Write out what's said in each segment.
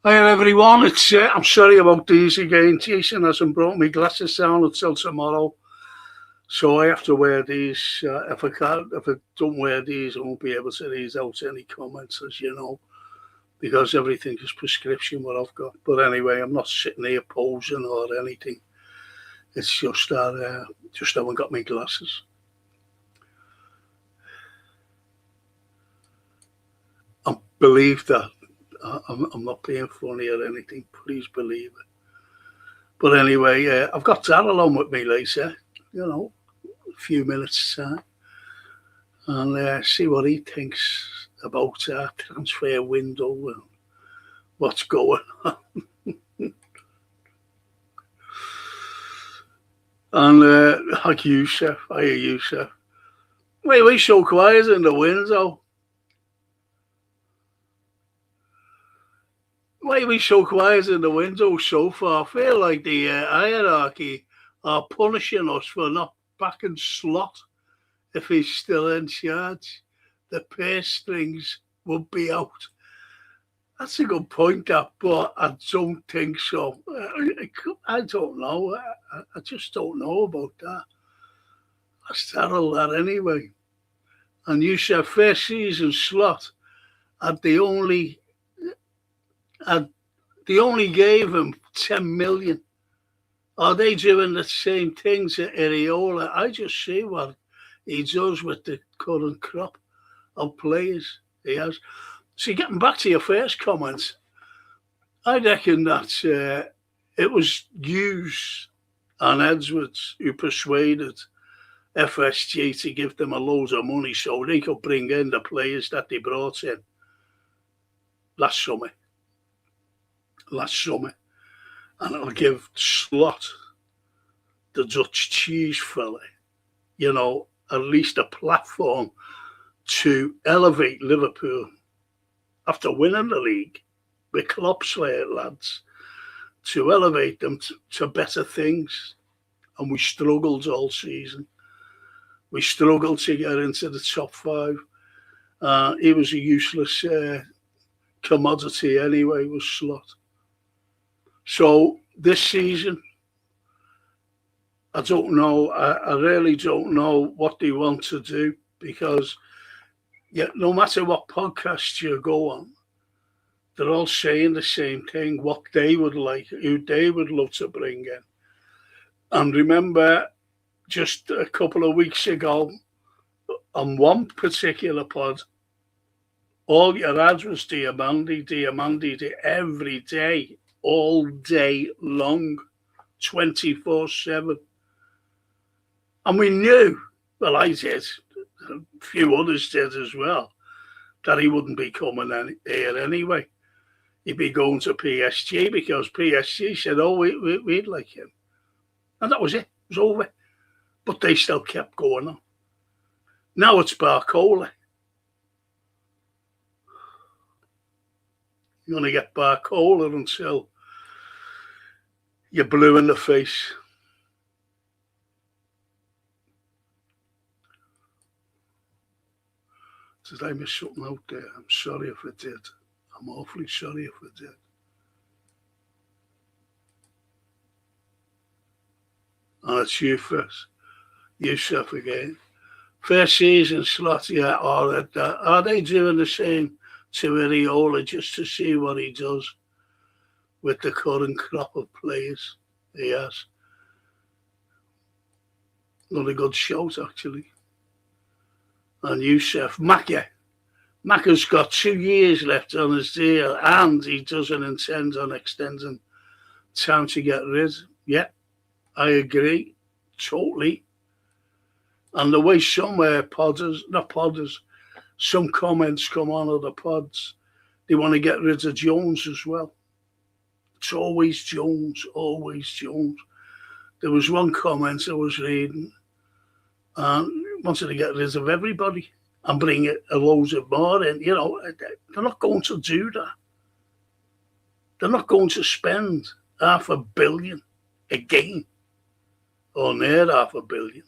Hi everyone, I'm sorry about these again. Jason hasn't brought me glasses down until tomorrow, so I have to wear these. If I don't wear these, I won't be able to read out any comments, as you know, because everything is prescription what I've got. But anyway, I'm not sitting here posing or anything. It's just that just haven't got my glasses. I believe that. I'm not being funny or anything. Please believe it. But anyway, I've got Darrell on with me later. A few minutes time, and see what he thinks about our transfer window and what's going on. And like Yusuf, hiya Yusuf. Why are we so quiet in the window? Why are we so quiet in the window so far? I feel like the hierarchy are punishing us for not backing Slot if he's still in charge. The purse strings would be out. That's a good point, that, but I don't think so. I don't know. I just don't know about that. That's terrible, that anyway. And you said first season Slot had they only gave him 10 million. Are they doing the same things to Areola? I just see what he does with the current crop of players he has. See, getting back to your first comments, I reckon that it was Hughes and Edwards who persuaded FSG to give them a load of money so they could bring in the players that they brought in last summer. And it'll give Slot, the Dutch cheese fella, at least a platform to elevate Liverpool after winning the league with Klopp's lads, to elevate them to better things. And we struggled all season. We struggled to get into the top five. He was a useless commodity anyway, was Slot. So this season, I don't know. I really don't know what they want to do, because no matter what podcast you go on, they're all saying the same thing, what they would like, who they would love to bring in. And remember, just a couple of weeks ago, on one particular pod, all you had was Diamandi every day, all day long, 24/7. And we knew, well, I did, a few others did as well, that he wouldn't be coming here anyway. He'd be going to PSG, because PSG said, oh, we'd like him. And that was it. It was over. But they still kept going on. Now it's Barcola. You're going to get Barcola until you're blue in the face. Did I miss something out there? I'm sorry if I did. I'm awfully sorry if I did. And it's you first. Yusuf again. First season Slot, yeah. Are they doing the same to Areola just to see what he does with the current crop of players he has? Not a good shout, actually. And Yusuf, Macca's got 2 years left on his deal, and he doesn't intend on extending time to get rid. Yeah, I agree, totally. And the way some some comments come on other pods, they want to get rid of Jones as well. It's always Jones, always Jones. There was one comment I was reading, and wanted to get rid of everybody and bring a load of more in. They're not going to do that. They're not going to spend $500 million a game, or near $500 million,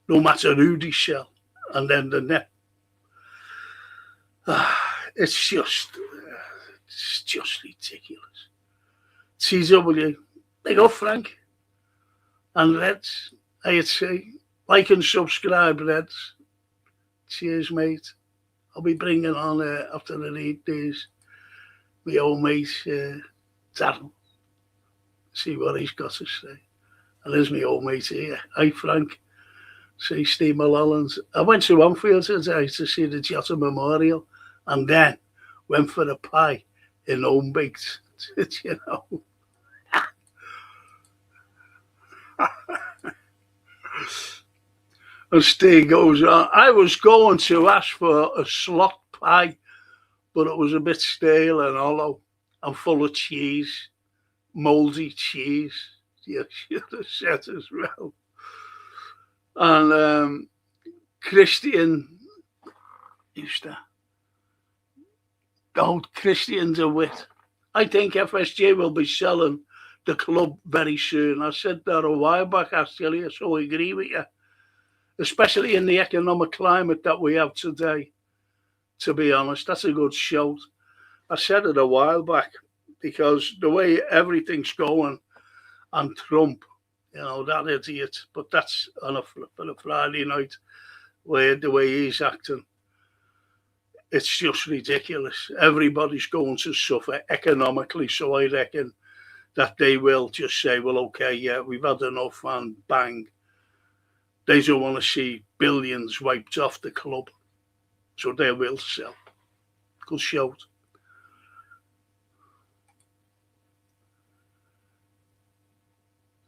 no matter who they sell. And then the net. It's just It's just ridiculous. TW, big up, Frank. And Reds, I'd say, like and subscribe, Reds. Cheers, mate. I'll be bringing on, after the 8 days, my old mate, Darren. See what he's got to say. And there's my old mate here. Hi, Frank. See Steve Mulholland. I went to Anfield today to see the Jota Memorial and then went for a pie in Home Baked. You know. And Steve goes on. I was going to ask for a slot pie, but it was a bit stale and hollow and full of cheese, mouldy cheese. You should have said as well. And Christian, who's that? Old Christian DeWitt. I think FSG will be selling the club very soon. I said that a while back, actually, so I agree with you. Especially in the economic climate that we have today, to be honest. That's a good shout. I said it a while back, because the way everything's going, and Trump, you know, that idiot, but that's on a Friday night, where the way he's acting, it's just ridiculous. Everybody's going to suffer economically, so I reckon that they will just say, well, okay, yeah, we've had enough, and bang. They don't want to see billions wiped off the club, so they will sell. Good shout.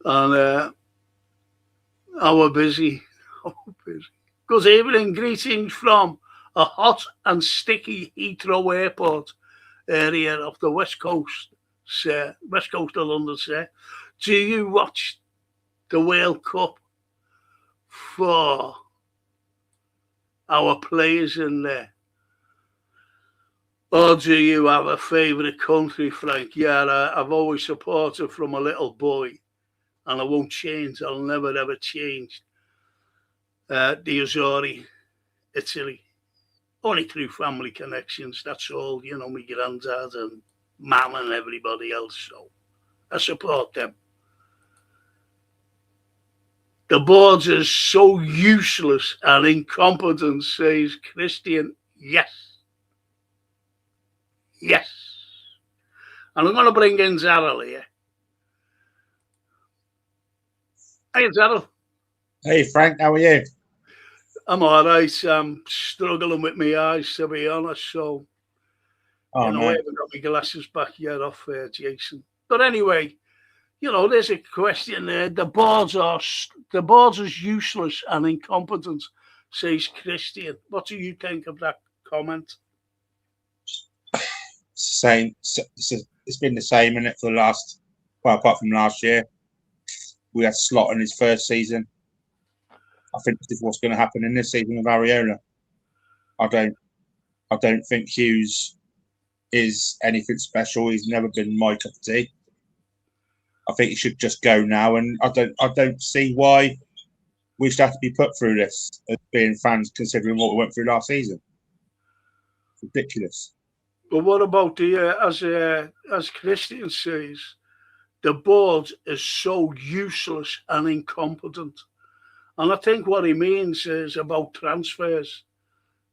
And how busy. Good evening, greetings from a hot and sticky Heathrow Airport area of the West Coast, sir. West Coast of London, sir. Do you watch the World Cup for our players in there? Or do you have a favourite country, Frank? Yeah, I've always supported from a little boy, and I won't change. I'll never, ever change. The Azori, Italy. Only through family connections, that's all. You know, my granddad and mum and everybody else. So I support them. The board is so useless and incompetent, says Christian. Yes. Yes. And I'm going to bring in Zarel here. Hey, Zarel. Hey, Frank, how are you? I'm all right. I'm struggling with my eyes, to be honest. So, I haven't got my glasses back yet off Jason. But anyway, you know, there's a question there. The boards is useless and incompetent, says Christian. What do you think of that comment? Same. It's been the same, isn't it, for the last, well, apart from last year. We had Slot in his first season. I think this is what's going to happen in this season with Areola. I don't think Hughes is anything special. He's never been my cup of tea. I think he should just go now, and I don't see why we should have to be put through this as being fans, considering what we went through last season. It's ridiculous. But what about the as Christian says, the board is so useless and incompetent. And I think what he means is about transfers,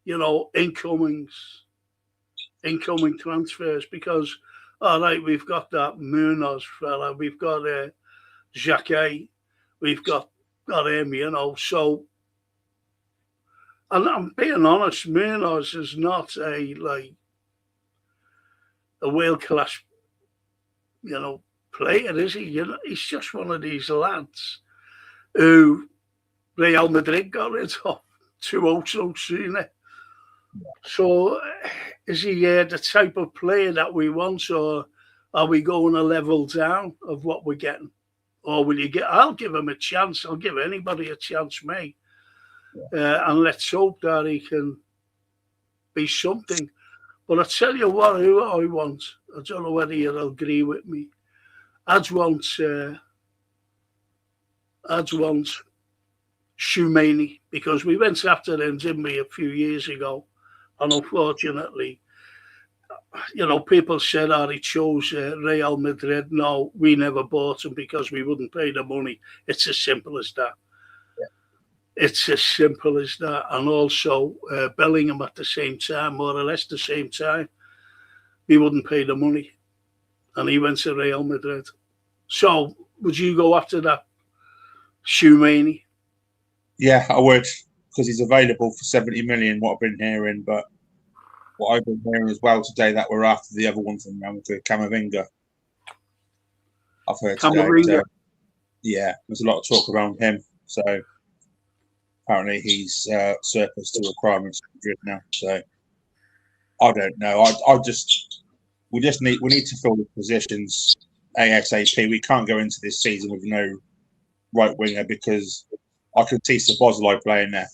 you know, incoming transfers, because, all right, we've got that Munoz fella, we've got Jacquet, we've got him, you know, so, and I'm being honest, Munoz is not a world-class, you know, player, is he? You know, he's just one of these lads who Real Madrid got rid of so soon. So is he the type of player that we want, or are we going a level down of what we're getting? Or will you get? I'll give him a chance. I'll give anybody a chance, mate. And let's hope that he can be something. But I tell you what, who I want. I don't know whether you'll agree with me. I'd want Shumani, because we went after him, didn't we, a few years ago, and unfortunately, people said, "Oh, he chose Real Madrid." No, we never bought him because we wouldn't pay the money. It's as simple as that. It's as simple as that. And also, Bellingham at the same time, more or less the same time, we wouldn't pay the money. And he went to Real Madrid. So, would you go after that, Shoemaney? Yeah, I would, because he's available for 70 million, what I've been hearing. But what I've been hearing as well today, that we're after the other one from Real Madrid, Camavinga. I've heard today. So, yeah, there's a lot of talk around him. So, apparently he's surplus to requirements now. So, I don't know. We need to fill the positions ASAP. We can't go into this season with no right winger, because I could see Szoboszlai playing there.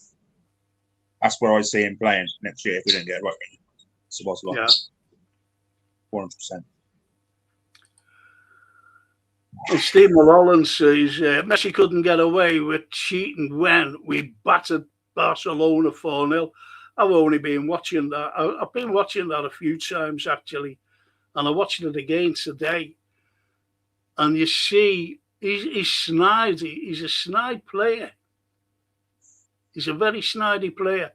That's where I see him playing next year if we don't get a right winger. Szoboszlai. Yeah. 100%. And Steve Mulholland says Messi couldn't get away with cheating when we battered Barcelona 4-0. I've only been watching that. I've been watching that a few times, actually. And I watched it again today. And you see, he's snidey. He's a snide player. He's a very snidey player.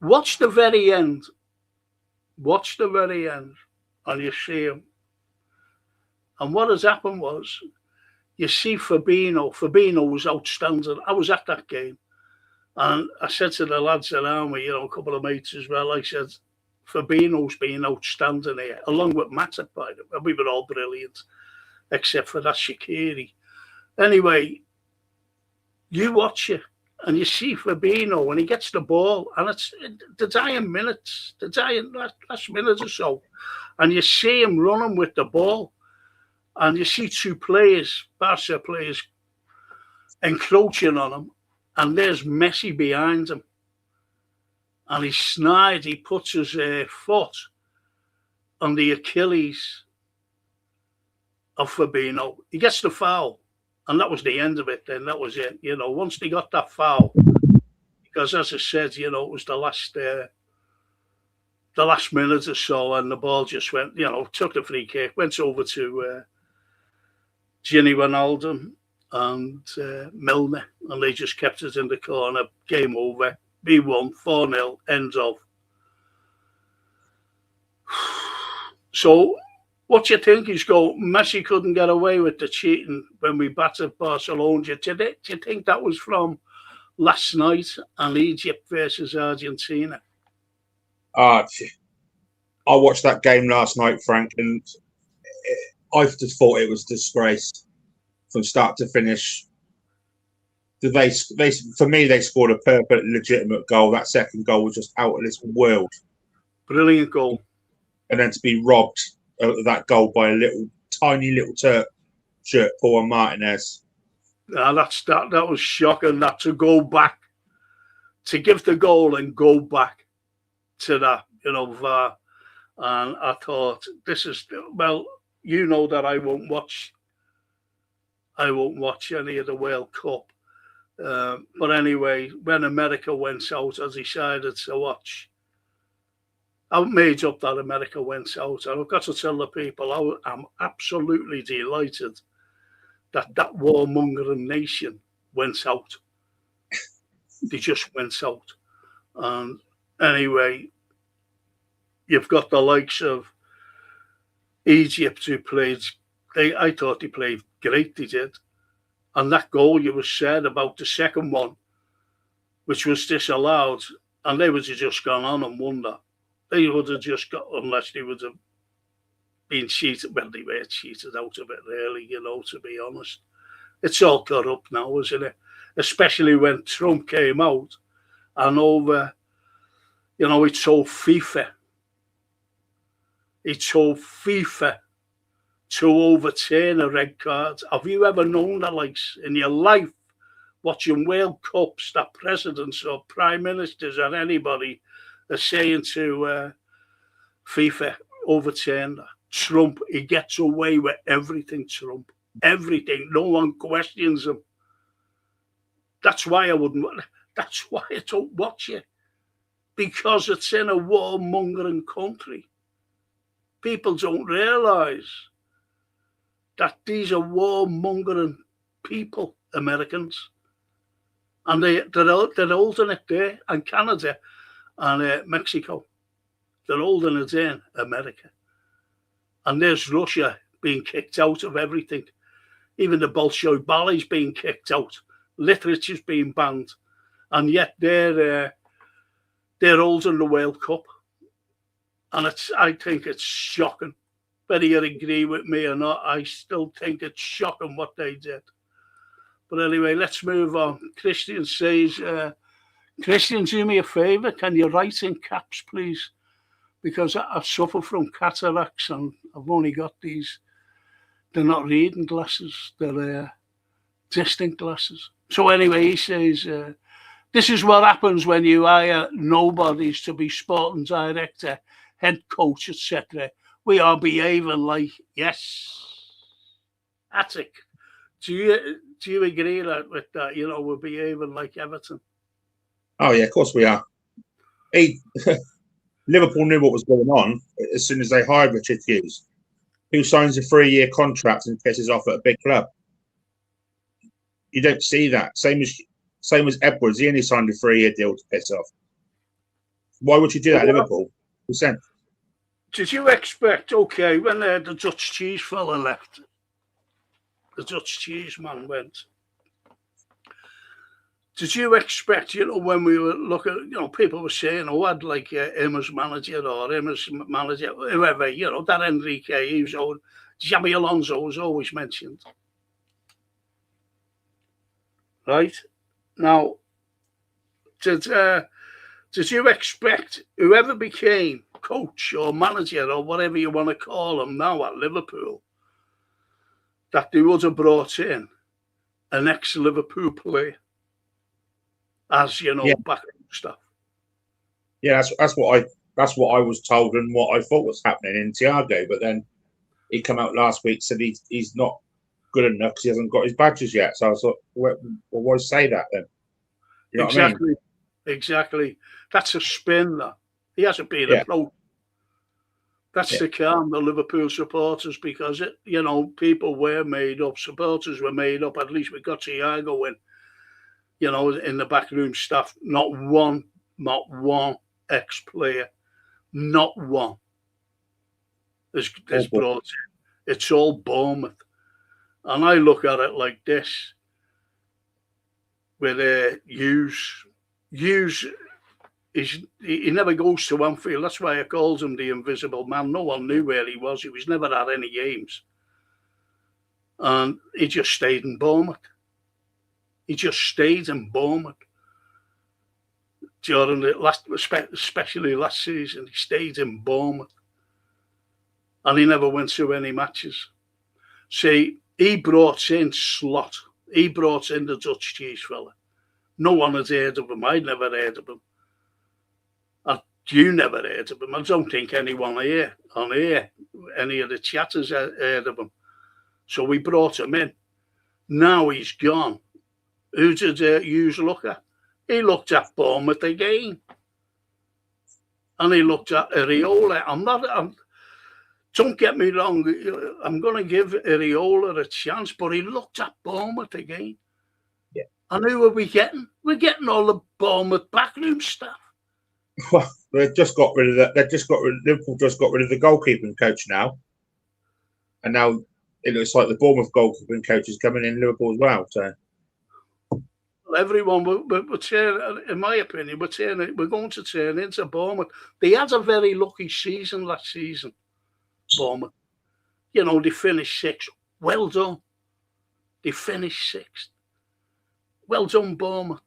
Watch the very end. Watch the very end. And you see him. And what has happened was, you see Fabinho. Fabinho was outstanding. I was at that game. And I said to the lads around me, a couple of mates as well, I said, Fabinho's been outstanding here, along with Matip, by the way. We were all brilliant, except for that Shaqiri. Anyway, you watch it, and you see Fabinho when he gets the ball, and it's the dying minutes, the dying last minute or so, and you see him running with the ball, and you see two players, Barca players, encroaching on him, and there's Messi behind him. And he's snide, he puts his foot on the Achilles of Fabinho. He gets the foul, and that was the end of it then. That was it. Once they got that foul, because as I said, it was the last minute or so, and the ball just went, took the free kick, went over to Gini Wijnaldum and Milner, and they just kept it in the corner. Game over. We won 4-0. End of. So, what do you think is Messi couldn't get away with the cheating when we battered Barcelona? Do you think that was from last night and Egypt versus Argentina? I watched that game last night, Frank, and I just thought it was disgraced from start to finish. For me, they scored a perfect, legitimate goal. That second goal was just out of this world. Brilliant goal. And then to be robbed of that goal by a tiny little Turk shirt, Paul Martinez. That was shocking. That to go back, to give the goal and go back to that, VAR. And I thought, this is, that I won't watch any of the World Cup. But anyway, when America went out, I decided to watch. I made up that America went out, and I've got to tell the people I'm absolutely delighted that warmongering nation went out. They just went out. And anyway, you've got the likes of Egypt who played. I thought they played great. They did. And that goal you were said about the second one, which was disallowed, and they would have just gone on and won that. They would have just got, unless they would have been cheated. Well, they were cheated out of it, really, to be honest. It's all corrupt now, isn't it? Especially when Trump came out and over, he told FIFA. He told FIFA to overturn a red card. Have you ever known that, in your life, watching World Cups, that presidents or prime ministers or anybody are saying to FIFA, overturn that? Trump, he gets away with everything, Trump. Everything. No one questions him. That's why I don't watch it. Because it's in a warmongering country. people don't realise that these are warmongering people, Americans. And they're holding it there, and Canada and Mexico. They're holding it in America. And there's Russia being kicked out of everything. Even the Bolshoi Ballet's being kicked out. Literature's being banned. And yet they're holding the World Cup. And I think it's shocking. Whether you agree with me or not, I still think it's shocking what they did. But anyway, let's move on. Christian says, Christian, do me a favour. Can you write in caps, please? Because I suffer from cataracts and I've only got these. They're not reading glasses. They're distant glasses. So anyway, he says, this is what happens when you hire nobodies to be sporting director, head coach, etc. We are behaving like, yes. Attic, do you agree with that? You know, we're behaving like Everton. Oh, yeah, of course we are. Liverpool knew what was going on as soon as they hired Richard Hughes, who signs a 3-year contract and pisses off at a big club. You don't see that. Same as Edwards. He only signed a 3-year deal to piss off. Why would you do that, Liverpool? %. Did you expect, okay, when the Dutch cheese fella left, the Dutch cheese man went, did you expect, you know, when we were looking, you know, people were saying, oh, I'd like him as manager or him as manager, whoever, you know, that Enrique, he was always, Xabi Alonso was always mentioned. Right? Now, did you expect whoever became coach or manager or whatever you want to call him now at Liverpool, that they would have brought in an ex-Liverpool player as, you know, backup stuff? Yeah, that's what I was told and what I thought was happening in Thiago. But then he come out last week said he's not good enough because he hasn't got his badges yet. So I was like, well, why say that then? You know exactly, what I mean? Exactly. That's a spin. That he hasn't been a pro. That's to calm the Liverpool supporters because you know, people were made up, supporters were made up. At least we got Thiago in, you know, in the backroom staff. Not one ex-player, not one is brought in. It's all Bournemouth. And I look at it like this, with Hughes, he never goes to Anfield. That's why I called him the Invisible Man. No one knew where he was. He was never at any games. And he just stayed in Bournemouth. He just stayed in Bournemouth. During especially last season, he stayed in Bournemouth. And he never went to any matches. See, he brought in Slot. He brought in the Dutch cheese fella. No one had heard of him. I'd never heard of him. You never heard of him. I don't think anyone here, any of the chatters heard of him. So we brought him in. Now he's gone. Who did Hughes look at? He looked at Bournemouth again. And he looked at Areola. Don't get me wrong, I'm going to give Areola a chance, but he looked at Bournemouth again. Yeah. And who are we getting? We're getting all the Bournemouth backroom staff. Well, Liverpool just got rid of the goalkeeping coach now. And now it looks like the Bournemouth goalkeeping coach is coming in Liverpool as well. So everyone, we're turning, in my opinion, we're going to turn into Bournemouth. They had a very lucky season last season. Bournemouth, you know, they finished 6th. Well done. They finished 6th. Well done, Bournemouth.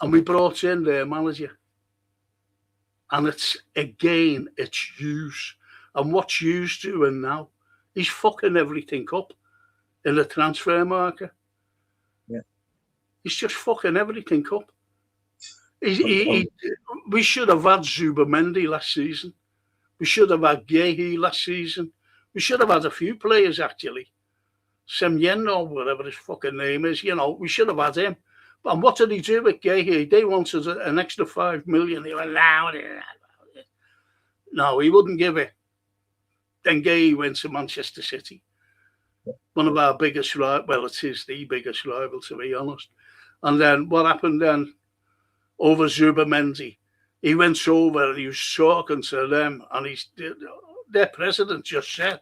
And we brought in their manager. And it's Hughes. And what's Hughes doing now? He's fucking everything up in the transfer market. Yeah. He's just fucking everything up. We should have had Zubamendi last season. We should have had Gehi last season. We should have had a few players, actually. Semyen or whatever his fucking name is, you know, we should have had him. And what did he do with Gehi? They wanted an extra 5 million. He went, no, he wouldn't give it. then Gay went to Manchester City. One of our biggest rivals. Well, it is the biggest rival, to be honest. And then what happened then? Over Zubimendi, he went over and he was talking to them, and their president just said,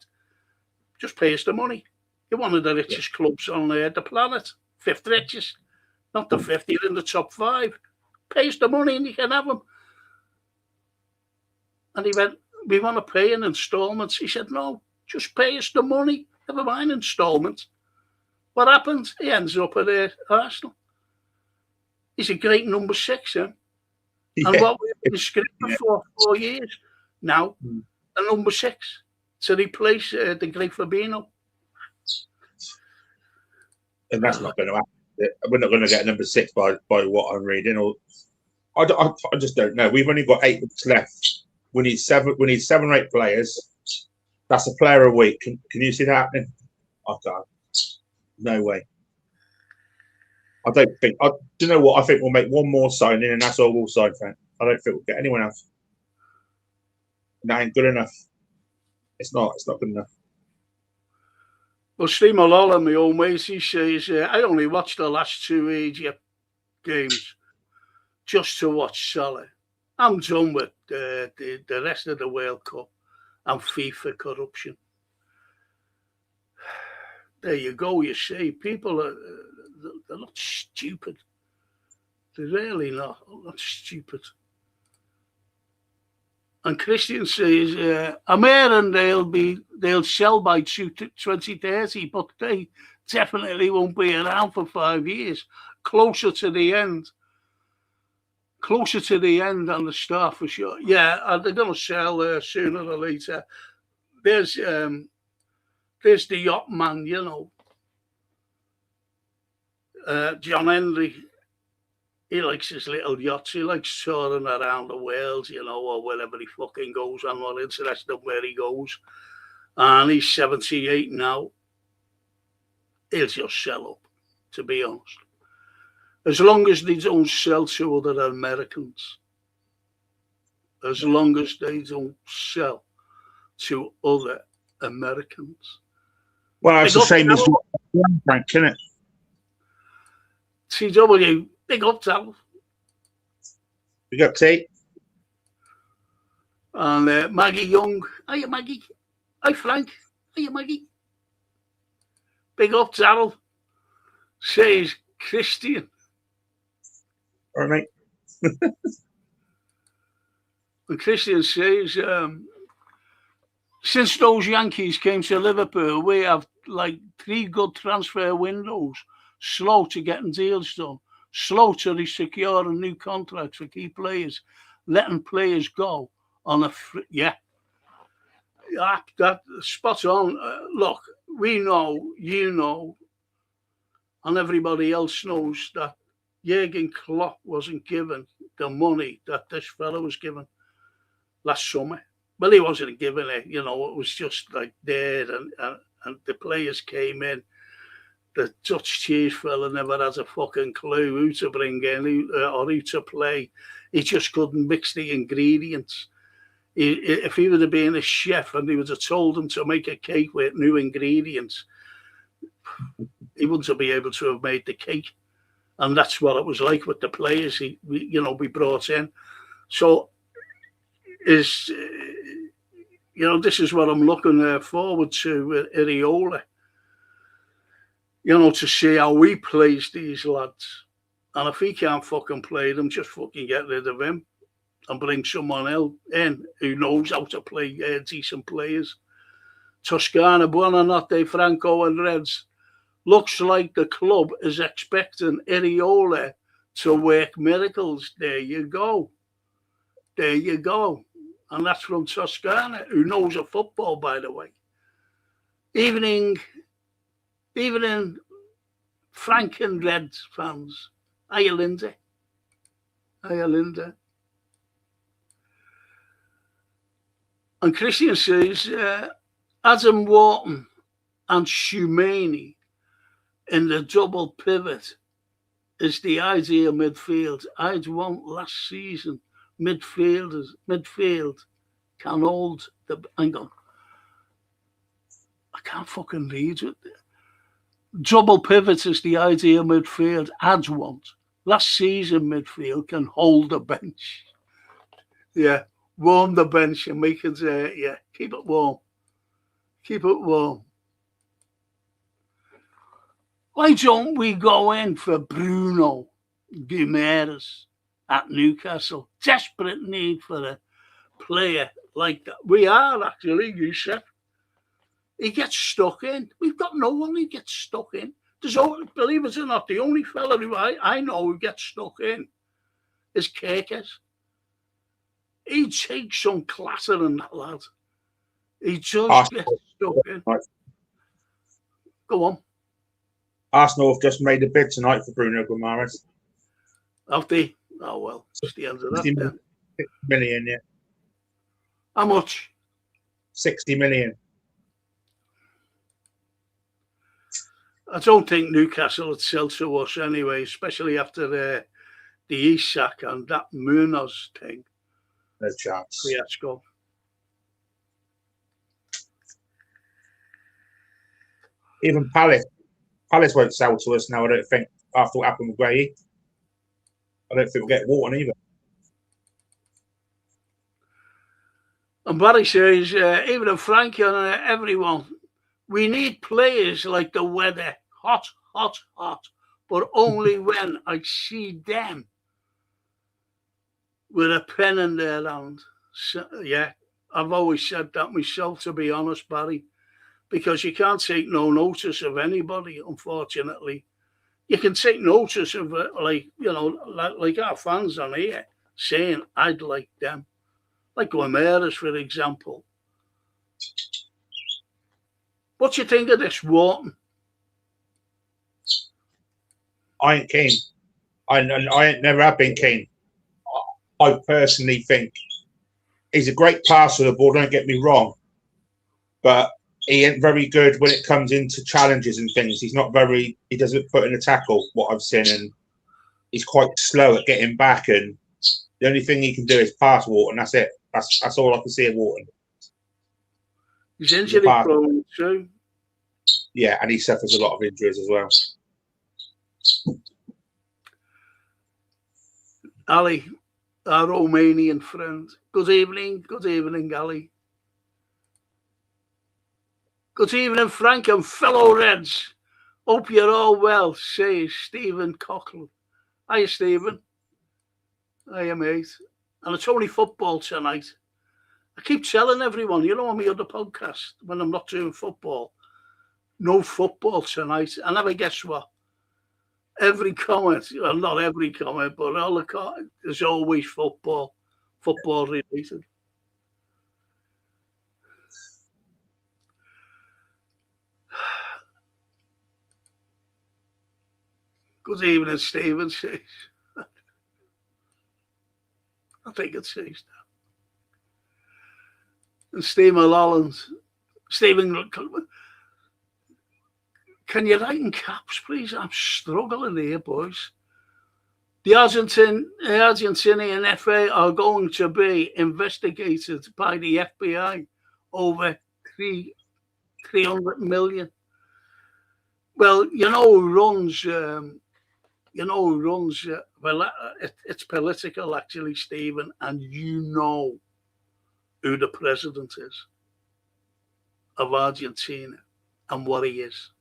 just pay us the money. You're one of the richest clubs on the planet, 5th richest, not the 5th, you're in the top 5. Pay us the money and you can have them. And he went, we want to pay in installments. He said, no, just pay us the money, never mind installments. What happened? He ends up at Arsenal. He's a great number 6, yeah? Yeah. And what we've been screaming for 4 years now, the number 6 to replace the great Fabinho. And that's not going to happen. We're not going to get number 6 by what I'm reading. Or I just don't know. We've only got 8 weeks left. We need 7 or 8 players. That's a player a week. Can you see that happening? I can't. No way. I don't think. Do you know what? I think we'll make one more signing, and that's all we'll sign for. I don't think we'll get anyone else. That ain't good enough. It's not. It's not good enough. Well, Steve Malala, my old mate, he says, I only watched the last 2 Egypt games just to watch Salah. I'm done with the rest of the World Cup and FIFA corruption. There you go. You see, people they're not stupid. They're really not stupid. And Christian says, I'm hearing they'll sell by 2030, but they definitely won't be around for 5 years. Closer to the end than the start for sure. Yeah, and they're going to sell sooner or later. There's the yacht man, you know. John Henry, he likes his little yachts. He likes touring around the world, you know, or wherever he fucking goes. I'm not interested in where he goes. And he's 78 now. He'll just sell up, to be honest. As long as they don't sell to other Americans. As long as they don't sell to other Americans. Well, it's the same as Frank, isn't it? TW, big up, Tal. Big up, T. And Maggie Young. Hiya, Maggie. Hi, Frank. Hiya, Maggie. Big up, Tal. Says Christian. All right, mate. And Christian says, since those Yankees came to Liverpool, we have like 3 good transfer windows. Slow to getting deals done, slow to securing new contracts for key players, letting players go on a that spot on. Look, we know, you know, and everybody else knows that Jurgen Klopp wasn't given the money that this fellow was given last summer. Well, he wasn't given it, you know, it was just like there, and the players came in. The Dutch cheese fella never has a fucking clue who to bring in or who to play. He just couldn't mix the ingredients. If he would have been a chef and he would have told him to make a cake with new ingredients, he wouldn't be able to have made the cake. And that's what it was like with the players we brought in. So this is what I'm looking forward to with Iraola. You know, to see how he plays these lads. And if he can't fucking play them, just fucking get rid of him and bring someone else in who knows how to play decent players. Toscana, buona notte, Franco and Reds. Looks like the club is expecting Iraola to work miracles. There you go. There you go. And that's from Toscana, who knows a football, by the way. Evening, Frank and Reds fans. Hiya, Linda. Hiya, Linda. And Christian says, Adam Wharton and Shumeni in the double pivot is the ideal midfield. I'd want last season midfield can hold the. Hang on. can't fucking read it. Double pivot is the ideal midfield. Ads want. Last season midfield can hold the bench. Yeah, warm the bench and make it, keep it warm. Keep it warm. Why don't we go in for Bruno Guimaraes at Newcastle? Desperate need for a player like that. We are actually, you said. He gets stuck in. We've got no one who gets stuck in. There's only, believe it or not, the only fella who I know who gets stuck in is Kirkes. He takes some clatter in that lad. He just gets stuck in. Right. Go on. Arsenal have just made a bid tonight for Bruno Guimaraes. Have they? Oh, well, it's the end of that 60 then. million, yeah. How much? 60 million. I don't think Newcastle would sell to us anyway, especially after the Isak and that Munoz thing. No chance. Fiasco. Even Palace won't sell to us now, I don't think, after what happened with Gray. I don't think we'll get Wharton either. And Barry says, even if Frank and everyone, we need players like the weather, hot, hot, hot, but only when I see them with a pen in their hand. So, yeah, I've always said that myself, to be honest, Barry, because you can't take no notice of anybody, unfortunately. You can take notice of, like our fans on here saying, I'd like them. Like Guimaraes, for example. What do you think of this, Wharton? I ain't keen. I never have been keen. I personally think he's a great passer of the ball, don't get me wrong. But he ain't very good when it comes into challenges and things. He doesn't put in a tackle, what I've seen, and he's quite slow at getting back. And the only thing he can do is pass Wharton. That's it. That's all I can see of Wharton. He's injury prone too. Yeah, and he suffers a lot of injuries as well. Ali, our Romanian friend. Good evening, Ali. Good evening, Frank and fellow Reds. Hope you're all well, says Stephen Coughlin. Hiya, Stephen. Hiya, mate. And it's only football tonight. I keep telling everyone, on my other podcast, when I'm not doing football, no football tonight. And never guess what? Every comment, well, not every comment, but all the comments, there's always football related. Good evening, Stephen says. I think it says that. And Stephen Holland. Stephen, can you write in caps, please? I'm struggling here, boys. The Argentinian FA are going to be investigated by the FBI over 300 million. Well, who runs... it's political, actually, Stephen, and you know who the president is of Argentina and what he is.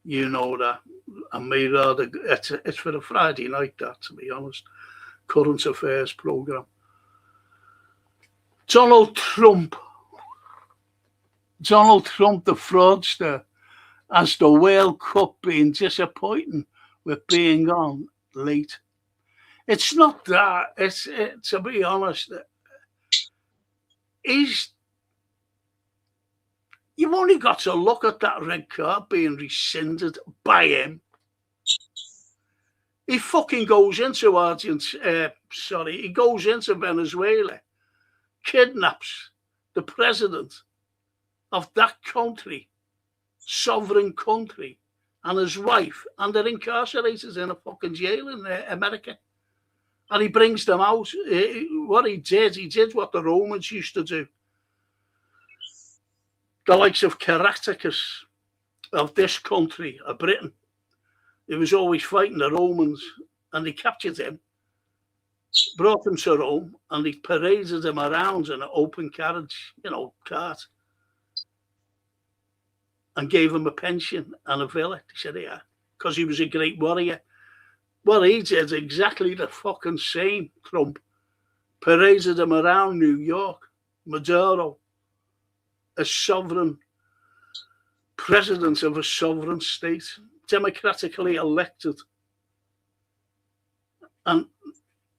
You know that. And me rather, it's for the Friday night, that, to be honest. Current affairs program. Donald Trump, the fraudster, has the World Cup been disappointing with being on late. It's not that. It's to be honest, you've only got to look at that red card being rescinded by him. He fucking goes into he goes into Venezuela, kidnaps the president of that country, sovereign country, and his wife, and they're incarcerated in a fucking jail in America. And he brings them out. What he did what the Romans used to do. the likes of Caraticus of this country, of Britain. He was always fighting the Romans, and they captured him, brought him to Rome, and they paraded him around in an open carriage, cart, and gave him a pension and a villa. He said, yeah, because he was a great warrior. Well, he did exactly the fucking same, Trump. Paraded him around New York, Maduro, a sovereign president of a sovereign state, democratically elected. And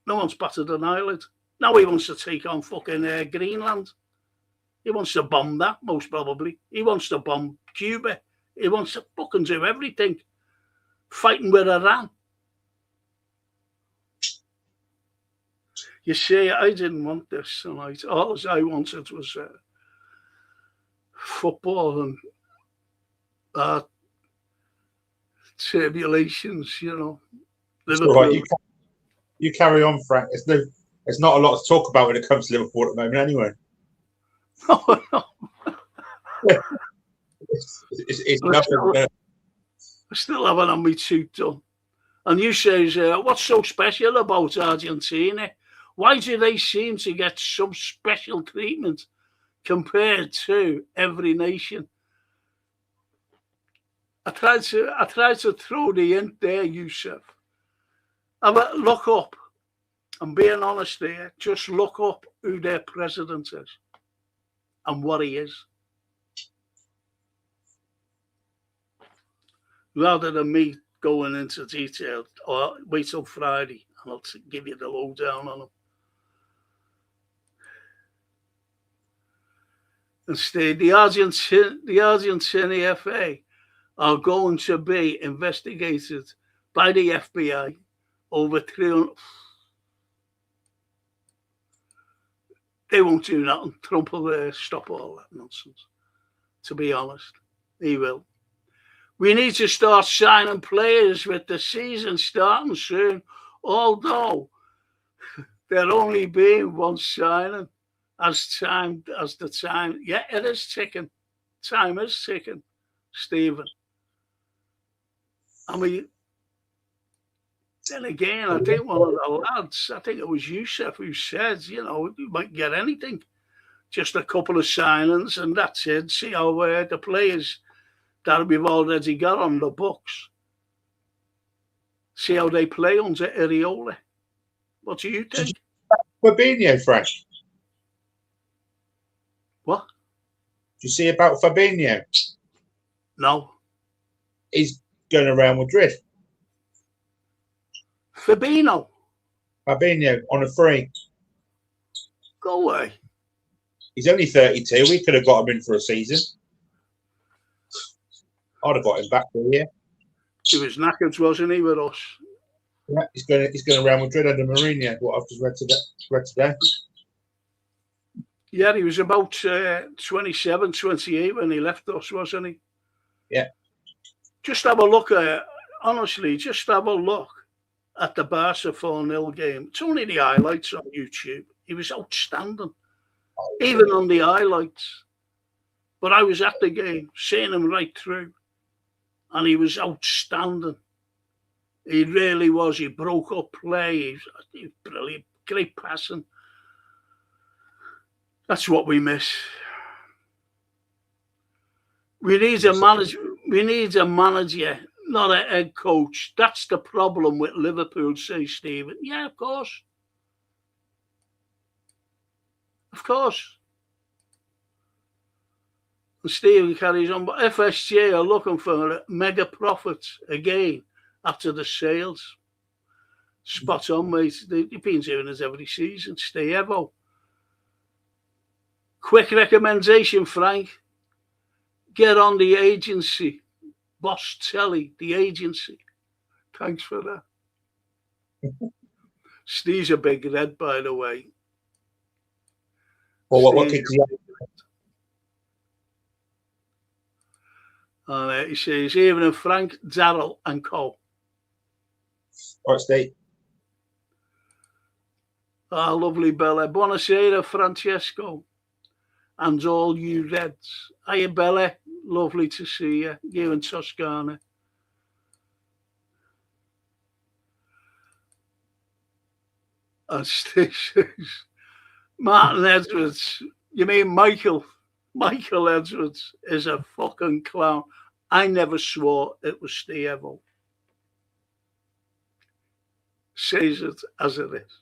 no one's batted an eyelid. Now he wants to take on fucking Greenland. He wants to bomb that, most probably. He wants to bomb Cuba. He wants to fucking do everything. Fighting with Iran. You see, I didn't want this tonight. All I wanted was football and tribulations, Right. You carry on, Frank. There's not a lot to talk about when it comes to Liverpool at the moment, anyway. No. It's nothing. I still haven't had my tooth done. And you say, what's so special about Argentina? Why do they seem to get some special treatment compared to every nation? I tried to throw the hint there, Yusuf. Look up. I'm being honest here. Just look up who their president is and what he is. Rather than me going into detail, or wait till Friday and I'll give you the lowdown on him. Instead, the Argentine FA are going to be investigated by the FBI over 300. They won't do nothing. Trump will stop all that nonsense. To be honest, he will. We need to start signing players with the season starting soon, although there only being one signing as the time. Yeah, it is ticking. Time is ticking, Stephen. I mean, then again, I think one of the lads, I think it was Yusuf, who said, you might get anything. Just a couple of signings and that's it. See how the players that we've already got on the books. See how they play under Areola. What do you think? Fabinho, Frank. What? Do you see about Fabinho? No. He's going around Madrid. Fabinho on a free. Go away. He's only 32. We could have got him in for a season. I'd have got him back for a year. He was knackered, wasn't he, with us? Yeah, he's going around Madrid under Mourinho. What I've just read today. Yeah, he was about 27, 28 when he left us, wasn't he? Yeah. Just have a look at, honestly, just have a look at the Barca 4-0 game. It's only the highlights on YouTube. He was outstanding, even on the highlights. But I was at the game, seeing him right through, and he was outstanding. He really was. He broke up play. He was brilliant, great passing. That's what we miss. We need a manager. We need a manager, not a head coach. That's the problem with Liverpool, say Stephen. Yeah, of course. Of course. And Stephen carries on. But FSG are looking for mega profits again after the sales. Spot on, mate. They've been doing this every season. Stay Evo. Quick recommendation, Frank. Get on the agency. Boss Telly, the agency. Thanks for that. Steve's a big red, by the way. Well, what kicks you And he says, even if Frank, Darryl and Co. All right, Steve. Ah, lovely Bella. Buonasera, Francesco. and all you Reds. Hiya, Bella. Lovely to see you. You in Toscana. And Steve says, Martin Edwards. You mean Michael? Michael Edwards is a fucking clown. I never swore it was Steve Evil. Says it as it is.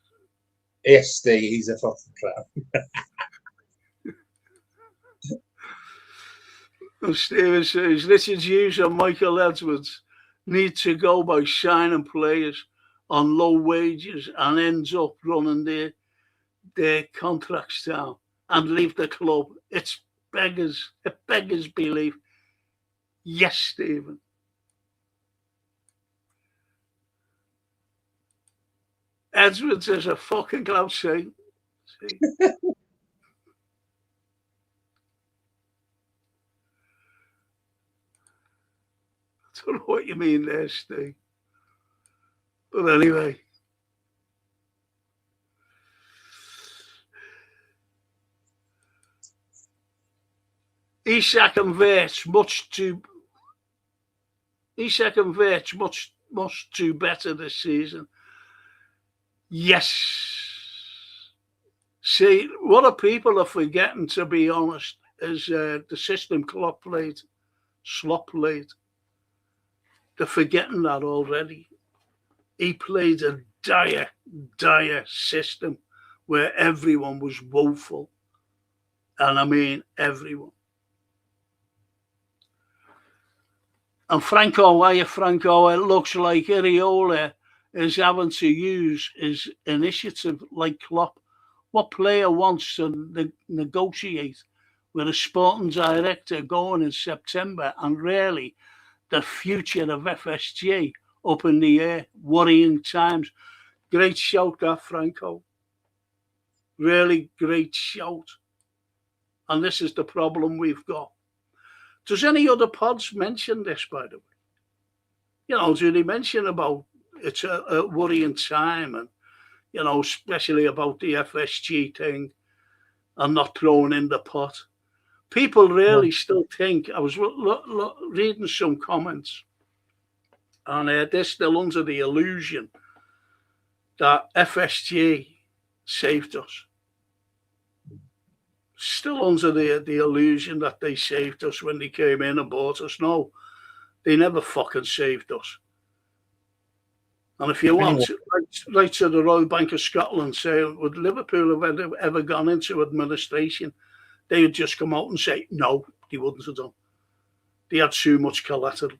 Yes, Steve, he's a fucking clown. And Steven says, Richard Hughes and Michael Edwards need to go by signing players on low wages and ends up running their contracts down and leave the club. It beggars belief. Yes, Stephen. Edwards is a fucking clown. See? I don't know what you mean there, Steve. But anyway. Isak and Wirtz much too better this season. Yes. See, what are people are forgetting, to be honest, is the system Slot played. They're forgetting that already. He played a dire system where everyone was woeful. And I mean everyone. And Franco, it looks like Iriola is having to use his initiative like Klopp. What player wants to negotiate with a sporting director going in September and really the future of FSG up in the air? Worrying times. Great shout, that, Franco. Really great shout. And this is the problem we've got. Does any other pods mention this, by the way? You know, do they mention about it's a worrying time and, you know, especially about the FSG thing and not throwing in the pot? People really still think, I was reading some comments, and they're still under the illusion that FSG saved us. Still under the illusion that they saved us when they came in and bought us. No, they never fucking saved us. And if you want, right to the Royal Bank of Scotland, say, would Liverpool have ever gone into administration? They would just come out and say, no, they wouldn't have done. They had too much collateral.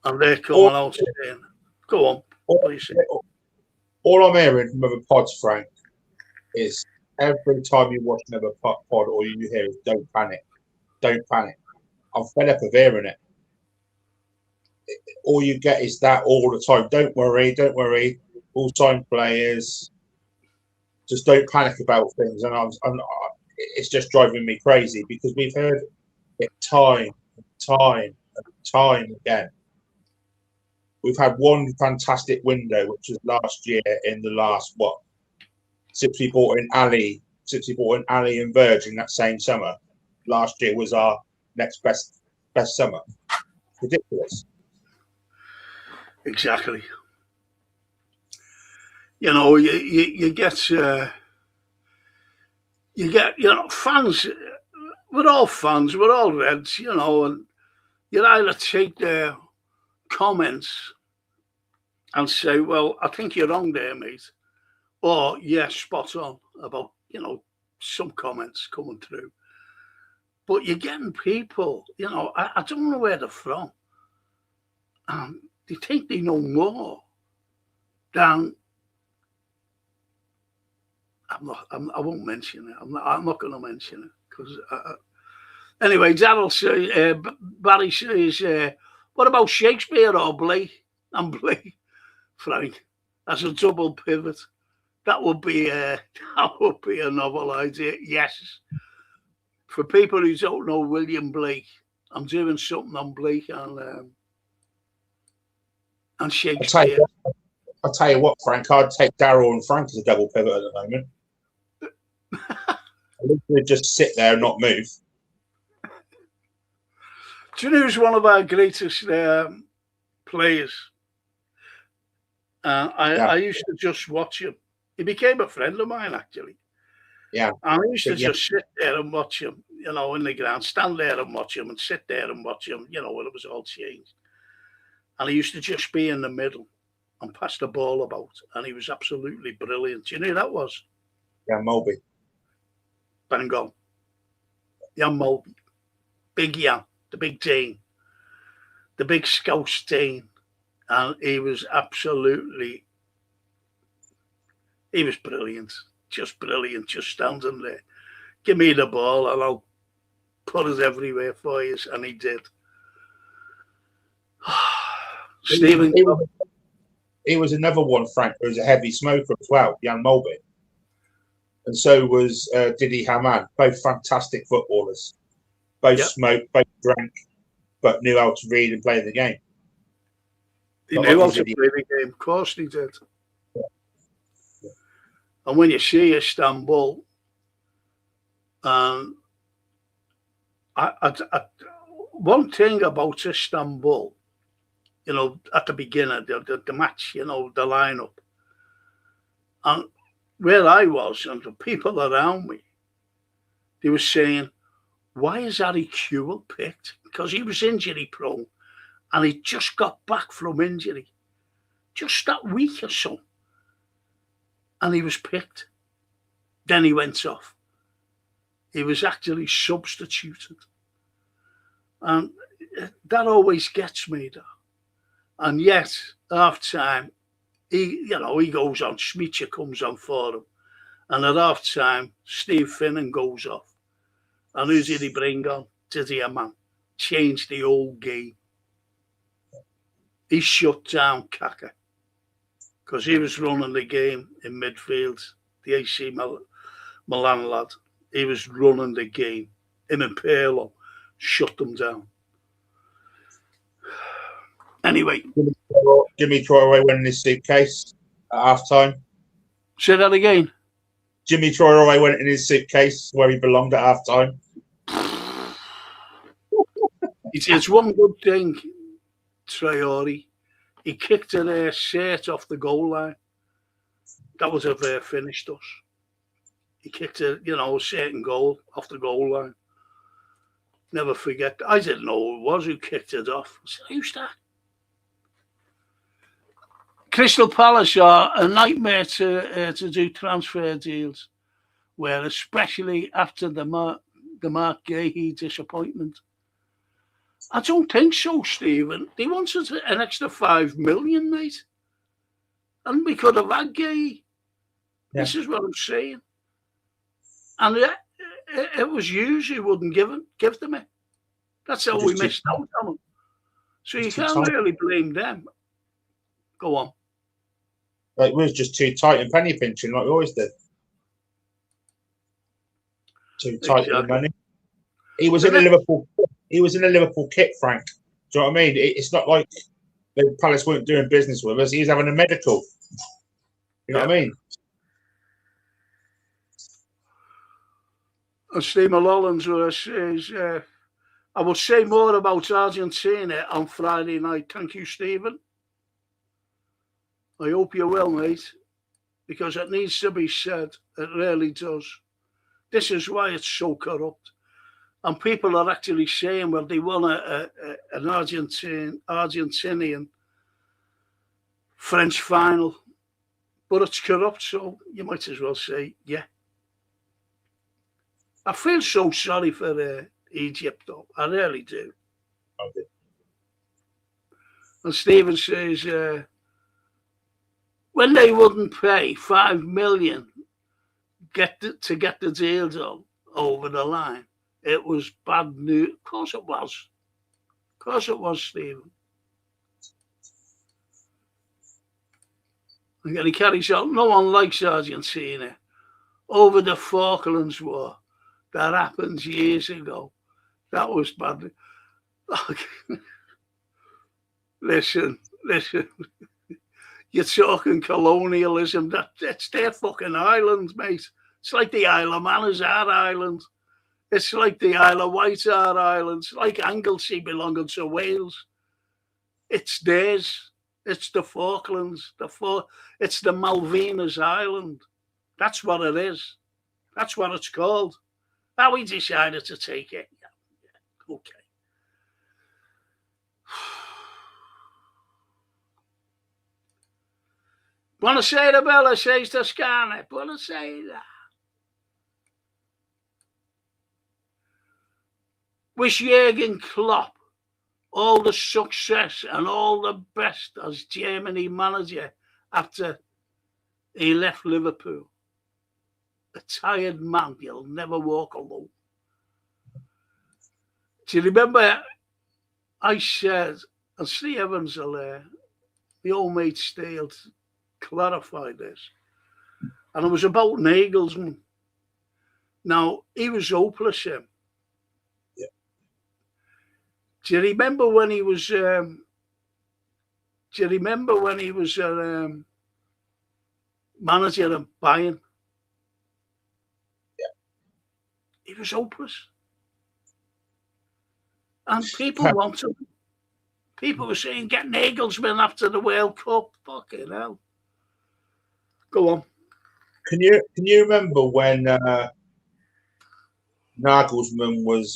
And they're coming out saying, go on, please. All I'm hearing from other pods, Frank, is every time you watch another pod, all you hear is don't panic. Don't panic. I'm fed up of hearing it. All you get is that all the time. Don't worry. All time players. Just don't panic about things. And it's just driving me crazy because we've heard it time again. We've had one fantastic window, which was last year in the last, since we bought in Ali and Virgin that same summer. Last year was our next best summer. Ridiculous. Exactly. You know, you get fans. We're all fans. We're all Reds, you know, and you either take their comments and say, well, I think you're wrong there, mate. Or, yeah, spot on about, you know, some comments coming through. But you're getting people, you know, I don't know where they're from. They think they know more than... I won't mention it. I'm not going to mention it. Because anyway, Barry says, what about Shakespeare or Blake? And Blake, Frank, as a double pivot. That would be a novel idea. Yes. For people who don't know William Blake, I'm doing something on Blake and Shakespeare. I'll tell you what, Frank, I'd take Darryl and Frank as a double pivot at the moment. At least we'd just sit there and not move. Do you know who's one of our greatest players? I used to just watch him. He became a friend of mine, actually. Yeah. And I used to just sit there and watch him, you know, in the ground, stand there and watch him and sit there and watch him, you know, when it was all changed. And he used to just be in the middle and pass the ball about. And he was absolutely brilliant. Do you know who that was? Yeah, Moby. Bingo. Jan Moby. Big Jan, the big Dane, the big Scouse Dane. And he was brilliant. Just brilliant, just standing there. Give me the ball and I'll put it everywhere for you. And he did. Stephen. He was another one, Frank, who was a heavy smoker as well, Jan Mulby. And so was Didi Hamann, both fantastic footballers. Both smoked, both drank, but knew how to read and play the game. He knew how to play the game. Of course he did. Yeah. And when you see Istanbul, one thing about Istanbul, you know, at the beginning, the match, you know, the lineup, and where I was and the people around me, they were saying, why is Harry Kewell picked? Because he was injury prone and he just got back from injury just that week or so. And he was picked. Then he went off. He was actually substituted. And that always gets me, though. And yet, half time, he goes on. Schmeichel comes on for him. And at half time, Steve Finnan goes off. And who did he bring on? Didi Hamann. Changed the whole game. He shut down Kaka because he was running the game in midfield. The AC Milan lad. He was running the game. Him and Pirlo shut them down. Anyway. Jimmy Traore went in his suitcase at half time. Say that again. Jimmy Traore went in his suitcase where he belonged at half time. It's one good thing, Traore. He kicked a shirt off the goal line. That was if they finished us. He kicked a certain goal off the goal line. Never forget. I didn't know who it was who kicked it off. I said, who's that? Crystal Palace are a nightmare to do transfer deals, where especially after the Mark Gahey disappointment. I don't think so, Stephen. They wanted an extra 5 million, mate. And we could have had Gahey. Yeah. This is what I'm saying. And it was usually wouldn't give them it. That's how we missed out on them. So you can't really blame them. Go on. It was just too tight and penny pinching like we always did. Too tight with the money. He was in a Liverpool. He was in a Liverpool kit, Frank. Do you know what I mean? It's not like the Palace weren't doing business with us. He was having a medical. You know what I mean? And Steve Mullins says, I will say more about Argentina on Friday night. Thank you, Stephen. I hope you will, mate, because it needs to be said. It really does. This is why it's so corrupt. And people are actually saying, well, they won an Argentinian French final, but it's corrupt, so you might as well say, yeah. I feel so sorry for Egypt, though. I really do. Okay. And Stephen says, when they wouldn't pay 5 million to get the deal done over the line, it was bad news. Of course it was. Of course it was, Stephen. And he carries on. No one likes Argentina. Over the Falklands War. That happened years ago. That was bad. Listen. You're talking colonialism. That's their fucking island, mate. It's like the Isle of Man is our island. It's like the Isle of Wight, our island. It's like Anglesey belonging to Wales. It's theirs. It's the Falklands. It's the Malvinas Island. That's what it is. That's what it's called. How we decided to take it. Yeah. Okay. Buonasera, Bella, says Toscana. Buonasera. Wish Jurgen Klopp all the success and all the best as Germany manager after he left Liverpool. A tired man, he'll never walk alone. Do you remember I said, and Steve Evans will the old mate Steele clarified this, and it was about Nagelsmann. Now, he was hopeless, him. Yeah. Do you remember when he was manager of Bayern? Yeah. He was hopeless. And people wanted him. People were saying, get Nagelsmann after the World Cup. Fucking hell. Go on. Can you remember when Nagelsmann was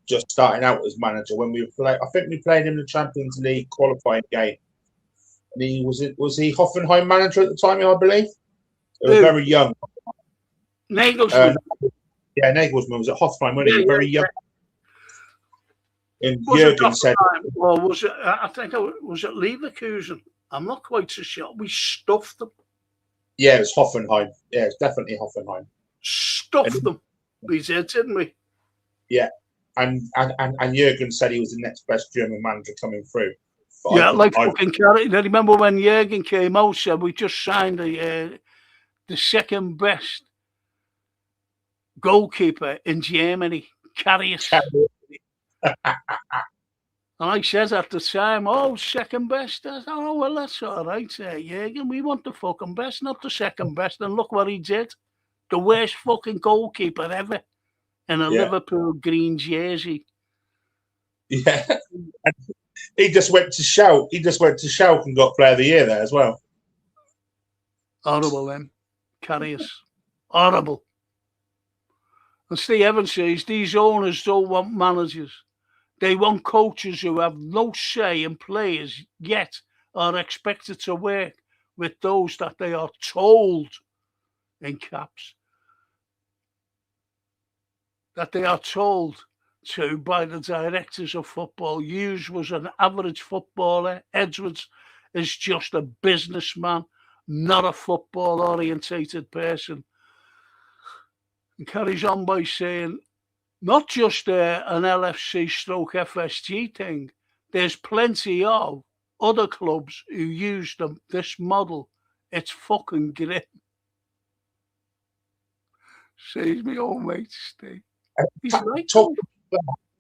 just starting out as manager when we played? I think we played him in the Champions League qualifying game. And he was he Hoffenheim manager at the time, I believe. They were very young. Nagelsmann. Yeah, Nagelsmann was at Hoffenheim when he was very young. And Was Jurgen said, or was it? I think it was at Leverkusen. I'm not quite so sure. We stuffed them. Yeah, it was Hoffenheim. Yeah, it's definitely Hoffenheim. Stuffed them. We did, didn't we? Yeah, and Jurgen said he was the next best German manager coming through. But yeah, like fucking carrot. I remember when Jurgen came out, said we just signed the second best goalkeeper in Germany, Karius. And I said at the time, oh, second best. I said, oh, well, that's all right, Jurgen. We want the fucking best, not the second best. And look what he did. The worst fucking goalkeeper ever in a Liverpool green jersey. Yeah. He just went to Schalke. And got Player of the Year there as well. Horrible, then. Karius. Horrible. And Steve Evans says these owners don't want managers. They want coaches who have no say in players, yet are expected to work with those that they are told, in caps, that they are told to by the directors of football. Hughes was an average footballer. Edwards is just a businessman, not a football-orientated person. And carries on by saying, not just an LFC stroke FSG thing. There's plenty of other clubs who use this model. It's fucking grim. Says me old mate Steve. He's right.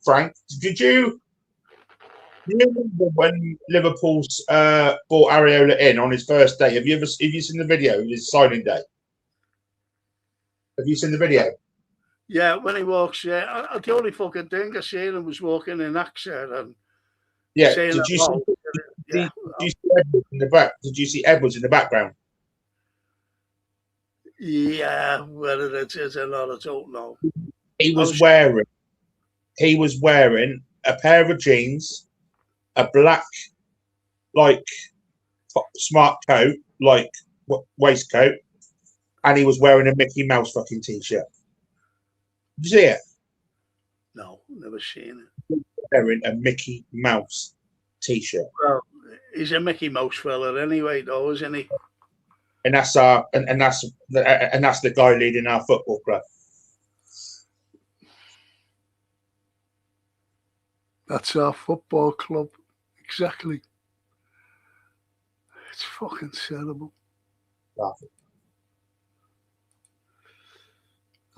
Frank, did you remember when Liverpool's brought Areola in on his first day? Have you seen the video of his signing day? Have you seen the video? Yeah, when he walks, the only fucking thing I seen him was walking in accent and saying did you see Edwards in the back? Did you see Edwards in the background? Yeah, whether it is or not, I don't know. He was wearing a pair of jeans, a black, like, smart coat, like waistcoat, and he was wearing a Mickey Mouse fucking t-shirt. Did you see it? No, never seen it. Wearing a Mickey Mouse t-shirt. Well, he's a Mickey Mouse fella anyway, though, isn't he? And that's the guy leading our football club. That's our football club, exactly. It's fucking terrible. Laughing.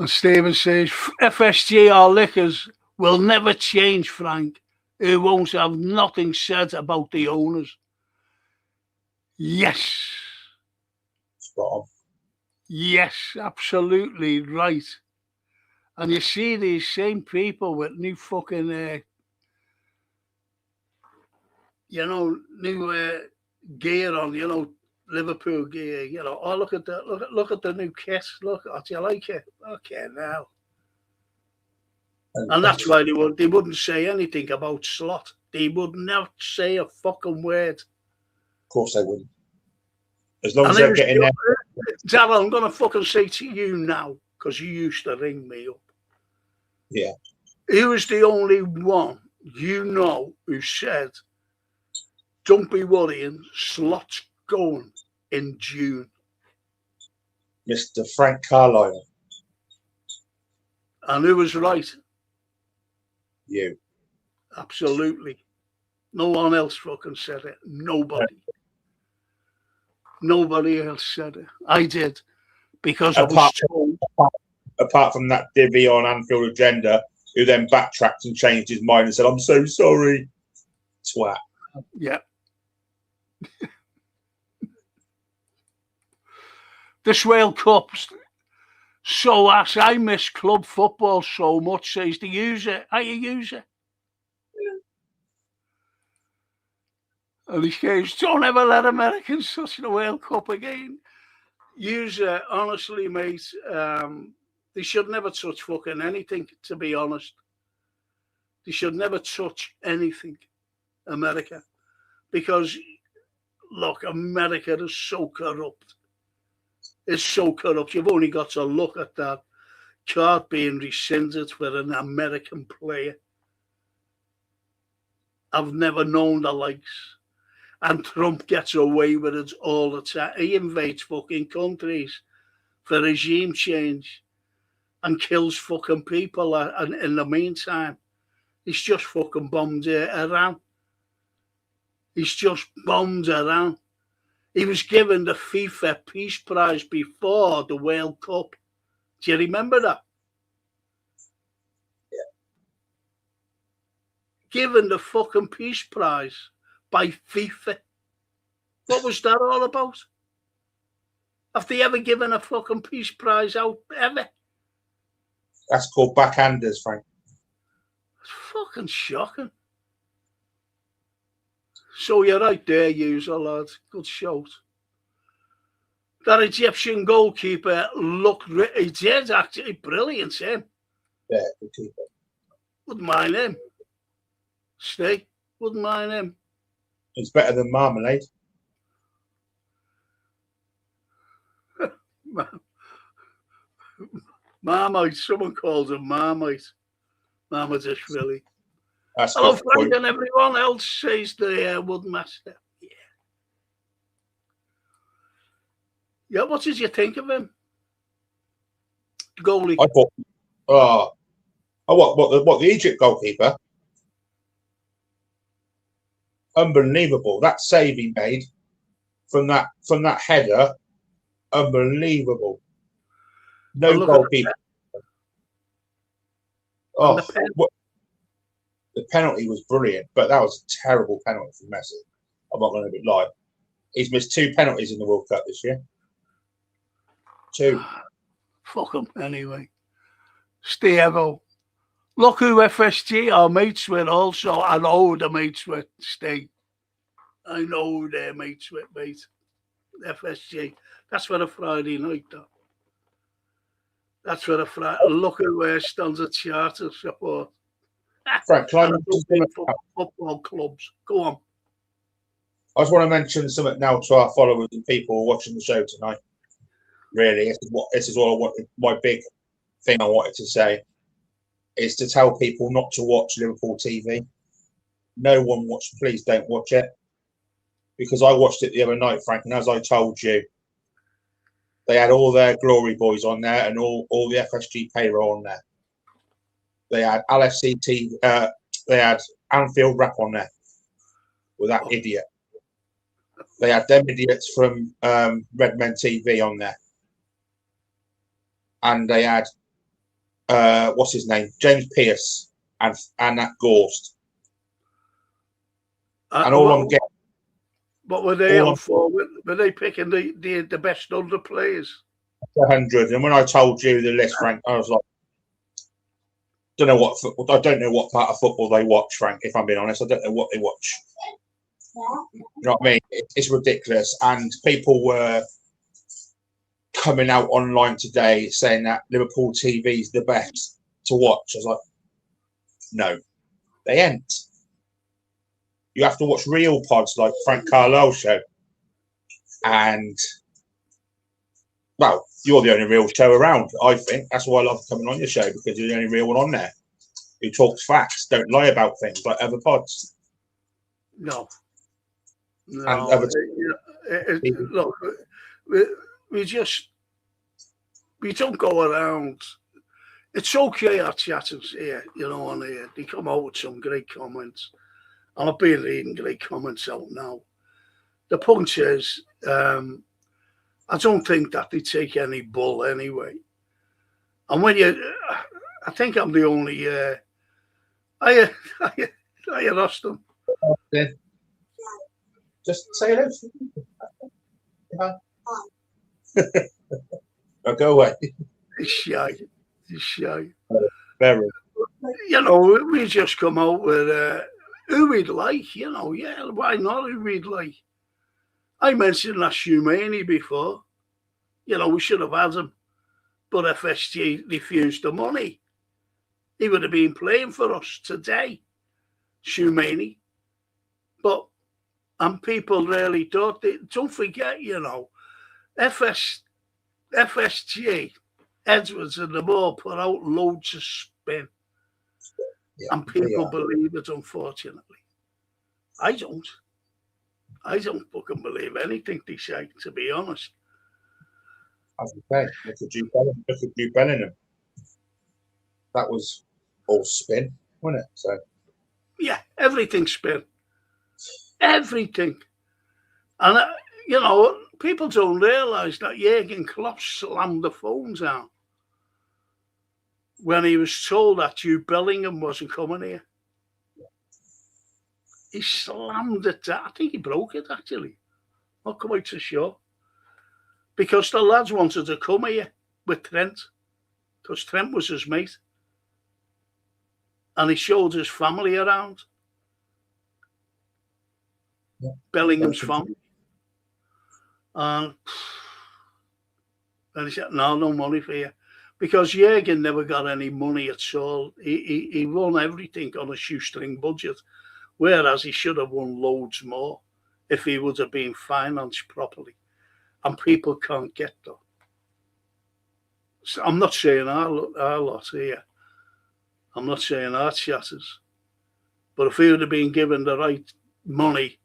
And Stephen says, FSG or liquors will never change, Frank. It won't have nothing said about the owners. Yes. Spot on. Yes, absolutely right. And you see these same people with new fucking, new gear on, Liverpool gear. Oh, look at that! Look at the new kit. Look, do you like it? Okay, now. And that's why they wouldn't say anything about Slot. They would not say a fucking word. Of course they wouldn't. As long as And they're getting there. Darryl, I'm gonna fucking say to you now, because you used to ring me up. Yeah. He was the only one who said, "Don't be worrying, Slot's going in June." Mr. Frank Carlyle. And who was right? You. Absolutely. No one else fucking said it. Nobody. Nobody else said it. I did. Because I was told. Apart from that divvy on Anfield agenda, who then backtracked and changed his mind and said, "I'm so sorry." Twat. Yeah. This World Cup's so ass. I miss club football so much, says the user. Are you user? And he says, "Don't ever let Americans touch the World Cup again." User, honestly, mate, they should never touch fucking anything, to be honest. They should never touch anything, America. Because, look, America is so corrupt. It's so corrupt. You've only got to look at that card being rescinded for an American player. I've never known the likes. And Trump gets away with it all the time. He invades fucking countries for regime change and kills fucking people. And in the meantime, he's just fucking bombed Iran. He's just bombed Iran. He was given the FIFA Peace Prize before the World Cup. Do you remember that? Yeah. Given the fucking Peace Prize by FIFA. What was that all about? Have they ever given a fucking Peace Prize out, ever? That's called backhanders, Frank. It's fucking shocking. So you're right there, user, lad. Good shout. That Egyptian goalkeeper looked... He did, actually. Brilliant, him. Yeah, good keeper. Wouldn't mind him. Stay. Wouldn't mind him. It's better than Marmalade. Marmite. Someone calls him Marmite. Marmite-ish-Willy. That's Hello, good. Frank, and everyone else, says the Woodmaster. Yeah. Yeah, what did you think of him? The goalie. I thought, what the Egypt goalkeeper? Unbelievable. That save he made from that header, unbelievable. No goalkeeper. Oh, the penalty was brilliant, but that was a terrible penalty from Messi. I'm not going to lie. He's missed 2 penalties in the World Cup this year. 2. Fuck him anyway. Steve, look who FSG are mates with also. I know the mates with Steve. I know who they're mates with, mate. FSG. That's for a Friday night, though. That's for a Friday. Look at where stands a charter support. Frank, football clubs. Go on. I just want to mention something now to our followers and people watching the show tonight. Really, this is all I wanted. My big thing I wanted to say is to tell people not to watch Liverpool TV. No one watch. Please don't watch it, because I watched it the other night, Frank, and as I told you, they had all their glory boys on there and all the FSG payroll on there. They had LFC TV, they had Anfield Rap on there with that idiot. They had them idiots from Redmen TV on there. And they had, what's his name? James Pearce and that Gorst. And all I'm getting... What were they on for? Were they picking the best under players? 100. And when I told you the list, Frank, I was like, I don't know what part of football they watch, Frank, if I'm being honest. I don't know what they watch. You know what I mean? It's ridiculous. And people were coming out online today saying that Liverpool TV is the best to watch. I was like, no, they ain't. You have to watch real pods like Frank Carlyle show. And, well, you're the only real show around, I think. That's why I love coming on your show, because you're the only real one on there who talks facts, don't lie about things like other pods. No. And other Look, we don't go around. It's okay, our chatters here, on here. They come out with some great comments. And I've been reading great comments out now. The point is, I don't think that they take any bull anyway. And when I think I'm the only, I lost them. Just say hello. I'll go away. He's shy. Very. We just come out with who we'd like, why not who we'd like? I mentioned Shumani before. We should have had him. But FSG refused the money. He would have been playing for us today, Shumani. And people really thought, don't forget, FSG, Edwards and the ball put out loads of spin. Yeah, and people believe it, unfortunately. I don't fucking believe anything they say, to be honest. As I say, look at Jude Bellingham. That was all spin, wasn't it? So yeah, everything's spin. Everything. And, people don't realise that Jurgen Klopp slammed the phones out when he was told that Jude Bellingham wasn't coming here. He slammed it down. I think he broke it, actually. Not quite so sure. Because the lads wanted to come here with Trent, because Trent was his mate. And he showed his family around. Yeah. Bellingham's family. And he said, no money for you. Because Jurgen never got any money at all. He won everything on a shoestring budget, whereas he should have won loads more if he would have been financed properly. And people can't get that. So I'm not saying our lot here. I'm not saying our chatters. But if he would have been given the right money,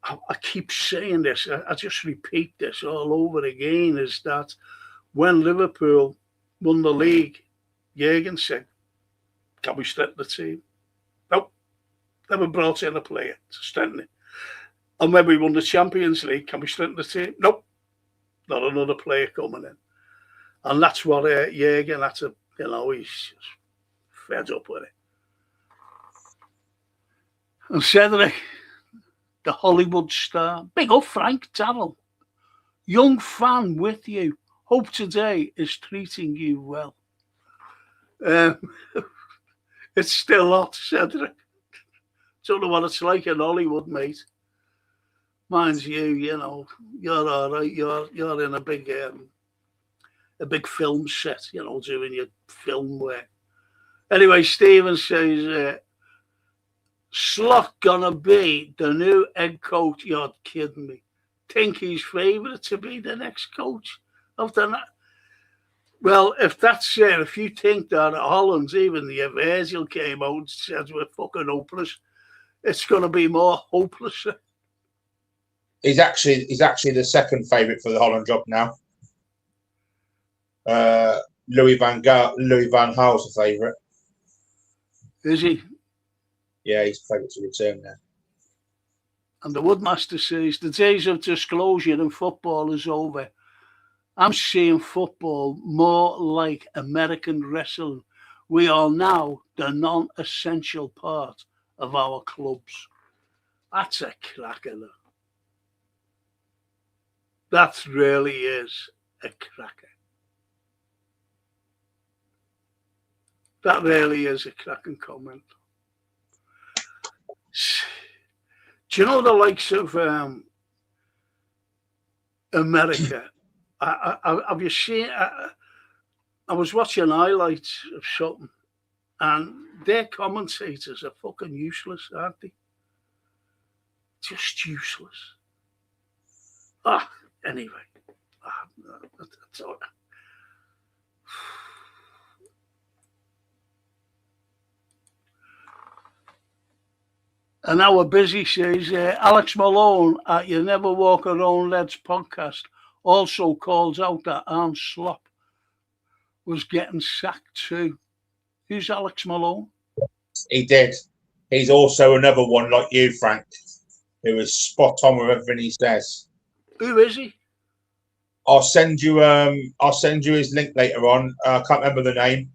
I keep saying this, I just repeat this all over again, is that when Liverpool won the league, Jurgen said, can we strengthen the team? Nope. Never brought in a player to strengthen it. And when we won the Champions League, can we strengthen the team? Nope. Not another player coming in. And that's what Jurgen had to, he's just fed up with it. And Cedric, the Hollywood star. Big up, Frank Darrell. Young fan with you. Hope today is treating you well. It's still hot, Cedric. Don't know what it's like in Hollywood, mate. Mind you, you're all right. You're in a big film set, doing your film work. Anyway, Stephen says, Slot gonna be the new head coach. You're kidding me. Think he's favourite to be the next coach of the night? Well, if that's it, if you think that Holland's, even the Virgil came out and said we're fucking hopeless, it's gonna be more hopeless. He's actually the second favourite for the Holland job now. Louis van Gaal's the favourite. Is he? Yeah, he's favourite to return there. And the Woodmaster says, the days of disclosure in football is over. I'm seeing football more like American wrestling. We are now the non-essential part of our clubs. That's a cracker, though. That really is a cracker. That really is a cracking comment. Do you know the likes of America? Have you seen? I was watching highlights of something, and their commentators are fucking useless, aren't they? Just useless. Anyway. That's all. And our busy says, Alex Malone at You Never Walk Alone Lads podcast also calls out that Arne Slot was getting sacked too. Who's Alex Malone? He did. He's also another one like you, Frank, who is spot on with everything he says. Who is he? I'll send you his link later on. I can't remember the name,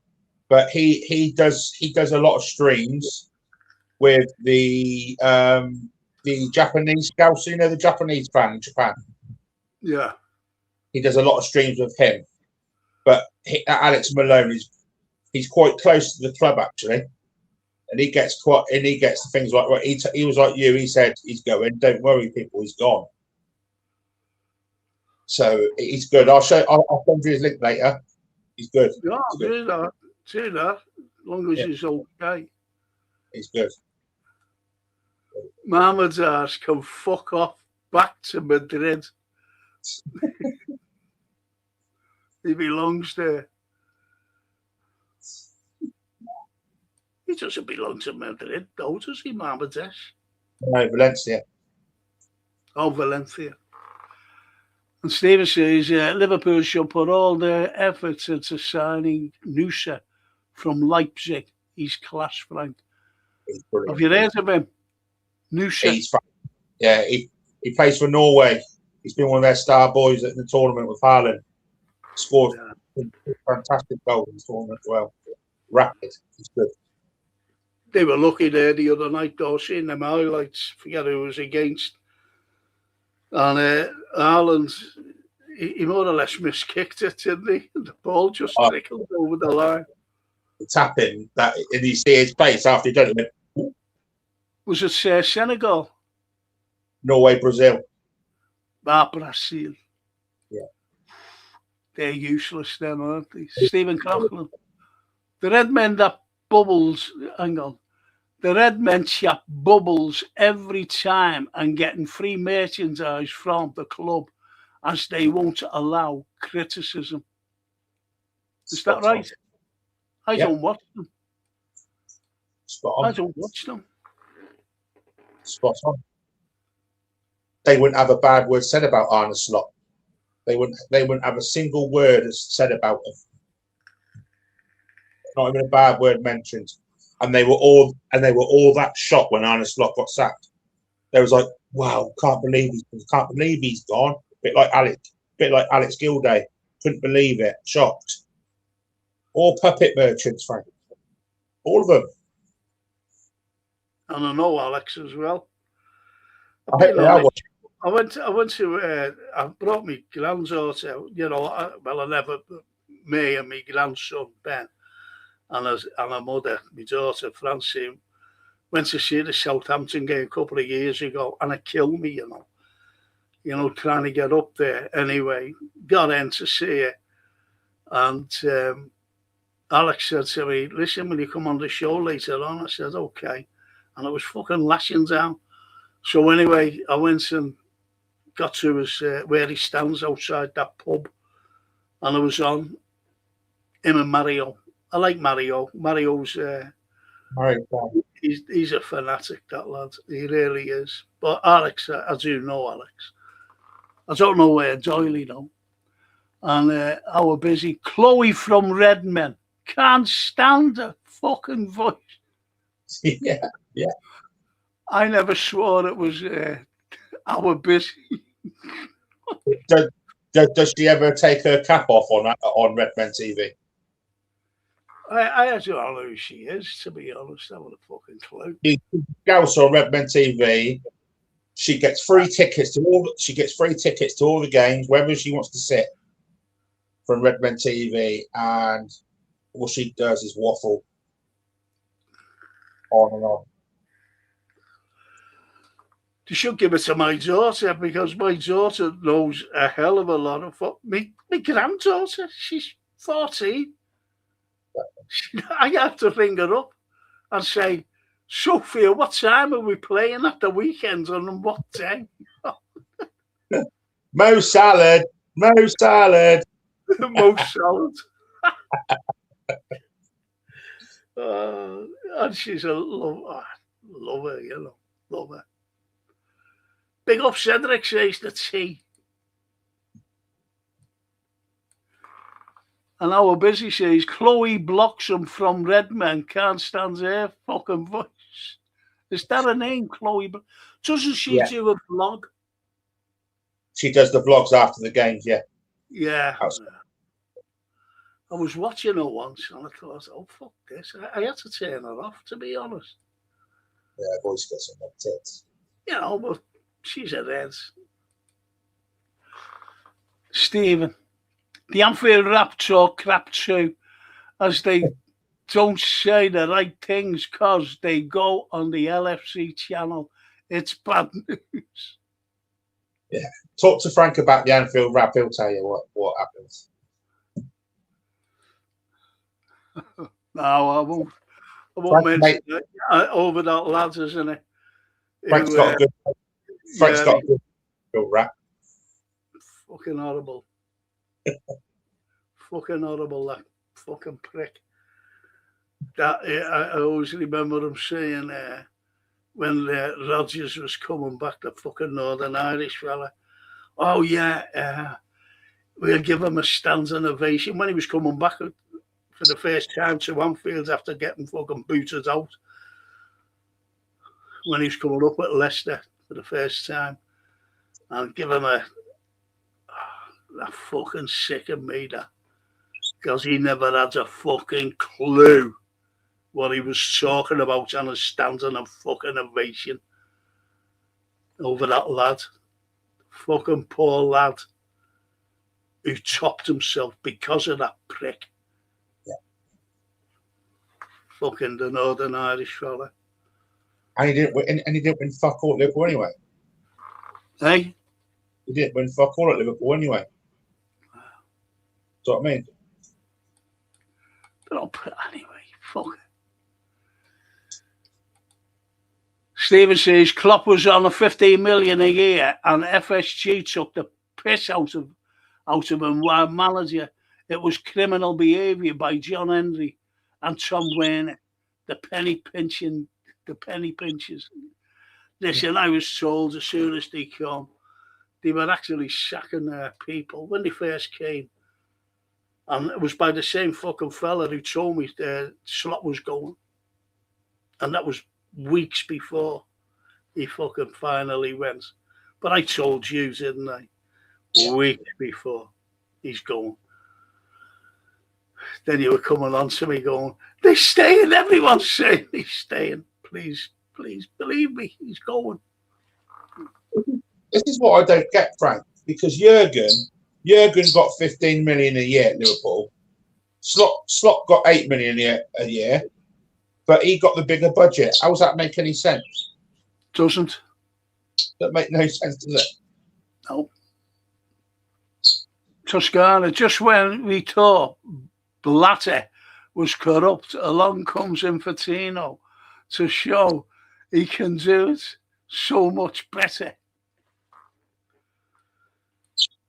but he does a lot of streams with the Japanese scouts, you know, the Japanese fan in Japan. Yeah. He does a lot of streams with him. But Alex Malone he's quite close to the club actually. And he gets things like what he was like you, he said he's going, don't worry people, he's gone. So he's good. I'll send you his link later. He's good. Yeah, do that. As long as he's okay. He's good. Mohamed's ass can fuck off back to Madrid. He belongs there. He doesn't belong to Madrid, though, does he, Mohamed's ass? No, Valencia. Oh, Valencia. And Stephen says Liverpool should put all their efforts into signing Nusa from Leipzig. He's class, Frank. Have you heard of him? Nusa. He plays for Norway. He's been one of their star boys at the tournament with Haaland. Scored a fantastic goal in the tournament as well. Rapid. He's good. They were lucky there the other night, though, seeing them highlights. Forget who was against. And Haaland, he more or less miskicked it, didn't he? The ball just trickled over the line. The tapping, and you see his face after he done it. Was it Senegal? Norway, Brazil. Brazil. Yeah. They're useless then, aren't they? Stephen Coughlin. The red men that bubbles, hang on. The red men chap bubbles every time and getting free merchandise from the club as they won't allow criticism. Is that right? I don't watch them. Spot on. I don't watch them. Spot on. They wouldn't have a bad word said about Arne Slot. They wouldn't have a single word said about him. Not even a bad word mentioned. And they were all that shocked when Arne Slot got sacked. They was like, wow, can't believe he's gone. Bit like Alex Gilday. Couldn't believe it. Shocked. All puppet merchants, Frank. All of them. And I know Alex as well. I brought my granddaughter, me and my grandson, Ben, and her mother, my daughter, Francine, went to see the Southampton game a couple of years ago, and it killed me, trying to get up there. Anyway, got in to see it, and Alex said to me, listen, will you come on the show later on? I said, okay. And I was fucking lashing down. So anyway, I went and got to his, where he stands outside that pub, and I was on him and Mario. I like Mario. Mario's he's a fanatic, that lad. He really is. But Alex, I do know Alex. I don't know where Doyley though. And our busy Chloe from Redmen can't stand her fucking voice. Yeah. I never swore it was our busy. Does she ever take her cap off on Redmen TV? I don't know who she is, to be honest. I haven't a fucking clue. She goes on Redmen TV. She gets free tickets to all. She gets free tickets to all the games, wherever she wants to sit, from Redmen TV. And all she does is waffle. on and on. You should give it to my daughter because my daughter knows a hell of a lot of my granddaughter. She's 14. I have to ring her up and say, Sophia, what time are we playing at the weekends on what day? Mo salad. Most salad. And she's a lover, you know, lover. Big up Cedric says the tea. And our busy says Chloe Bloxham from Redmen can't stand her fucking voice. Is that a name, Chloe? Doesn't she do a vlog? She does the vlogs after the games, yeah. Yeah. I was watching her once and I thought, oh, fuck this. I had to turn her off, to be honest. Yeah, voice gets on my tits. You know, but she's a red. Stephen, the Anfield rap talk crap too, as they don't say the right things because they go on the LFC channel. It's bad news. Yeah. Talk to Frank about the Anfield rap. He'll tell you what happens. No, I won't mention it. Over that lads, isn't it? Frank's got a good rap. Fucking horrible. Fucking horrible, that fucking prick. That I always remember him saying when Rodgers was coming back, the fucking Northern Irish fella. Oh yeah, we'll give him a standing ovation when he was coming back for the first time to Anfield after getting fucking booted out. When he was coming up at Leicester for the first time, and give him that fucking sick of me, that, because he never had a fucking clue what he was talking about and a standing a fucking ovation over that lad. Fucking poor lad who topped himself because of that prick. Yeah. Fucking the Northern Irish fella. And he didn't win fuck all at Liverpool anyway. Hey? He didn't win fuck all at Liverpool anyway. That's what I mean. But anyway, fuck it. Stephen says Klopp was on a 15 million a year and FSG took the piss out of him while manager. It was criminal behaviour by John Henry and Tom Werner. The penny pinchers. Listen, I was told as soon as they come, they were actually sacking their people when they first came. And it was by the same fucking fella who told me the slot was going. And that was weeks before he fucking finally went. But I told you, didn't I? Yeah. Weeks before he's going. Then you were coming on to me going, they're staying. Everyone's saying he's staying. Please, believe me, he's going. This is what I don't get, Frank, because Jurgen got 15 million a year at Liverpool. Slot got 8 million a year, but he got the bigger budget. How does that make any sense? Doesn't. That make no sense, does it? No. Toscana, just when we thought Blatter was corrupt, along comes Infantino to show he can do it so much better.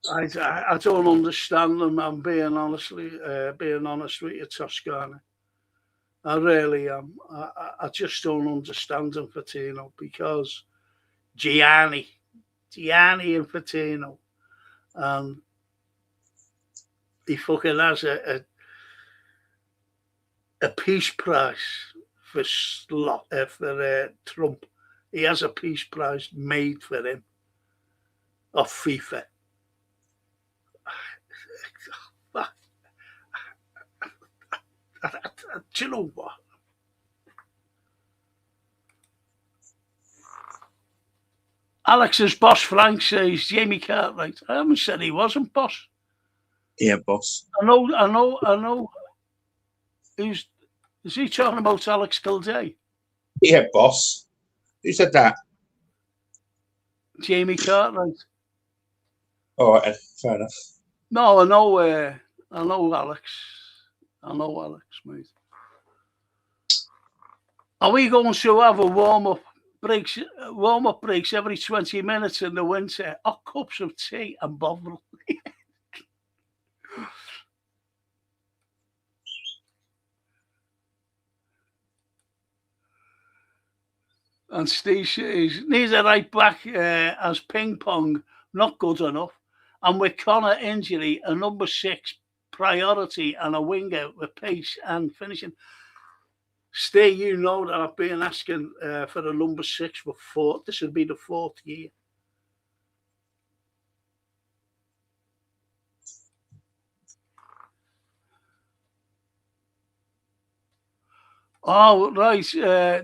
I don't understand them. I'm being honest with you, Toscana. I really am. I just don't understand Infantino because Gianni Infantino, and he fucking has a peace prize for Trump. He has a peace prize made for him of FIFA. Do you know what? Alex's boss Frank says Jamie Cartwright. I haven't said he wasn't boss. Yeah, boss. I know. Is he talking about Alex Kildare? Yeah, boss. Who said that? Jamie Cartwright. All right, fair enough. No, I know Alex. I know Alex, mate. Are we going to have a warm-up breaks every 20 minutes in the winter? Or cups of tea and Bovril? And Steve says, needs a right back as ping pong, not good enough. And with Connor injury, a number 6 priority and a winger with pace and finishing. Steve, you know that I've been asking for a number 6 for 4. This would be the 4th year. Oh, right.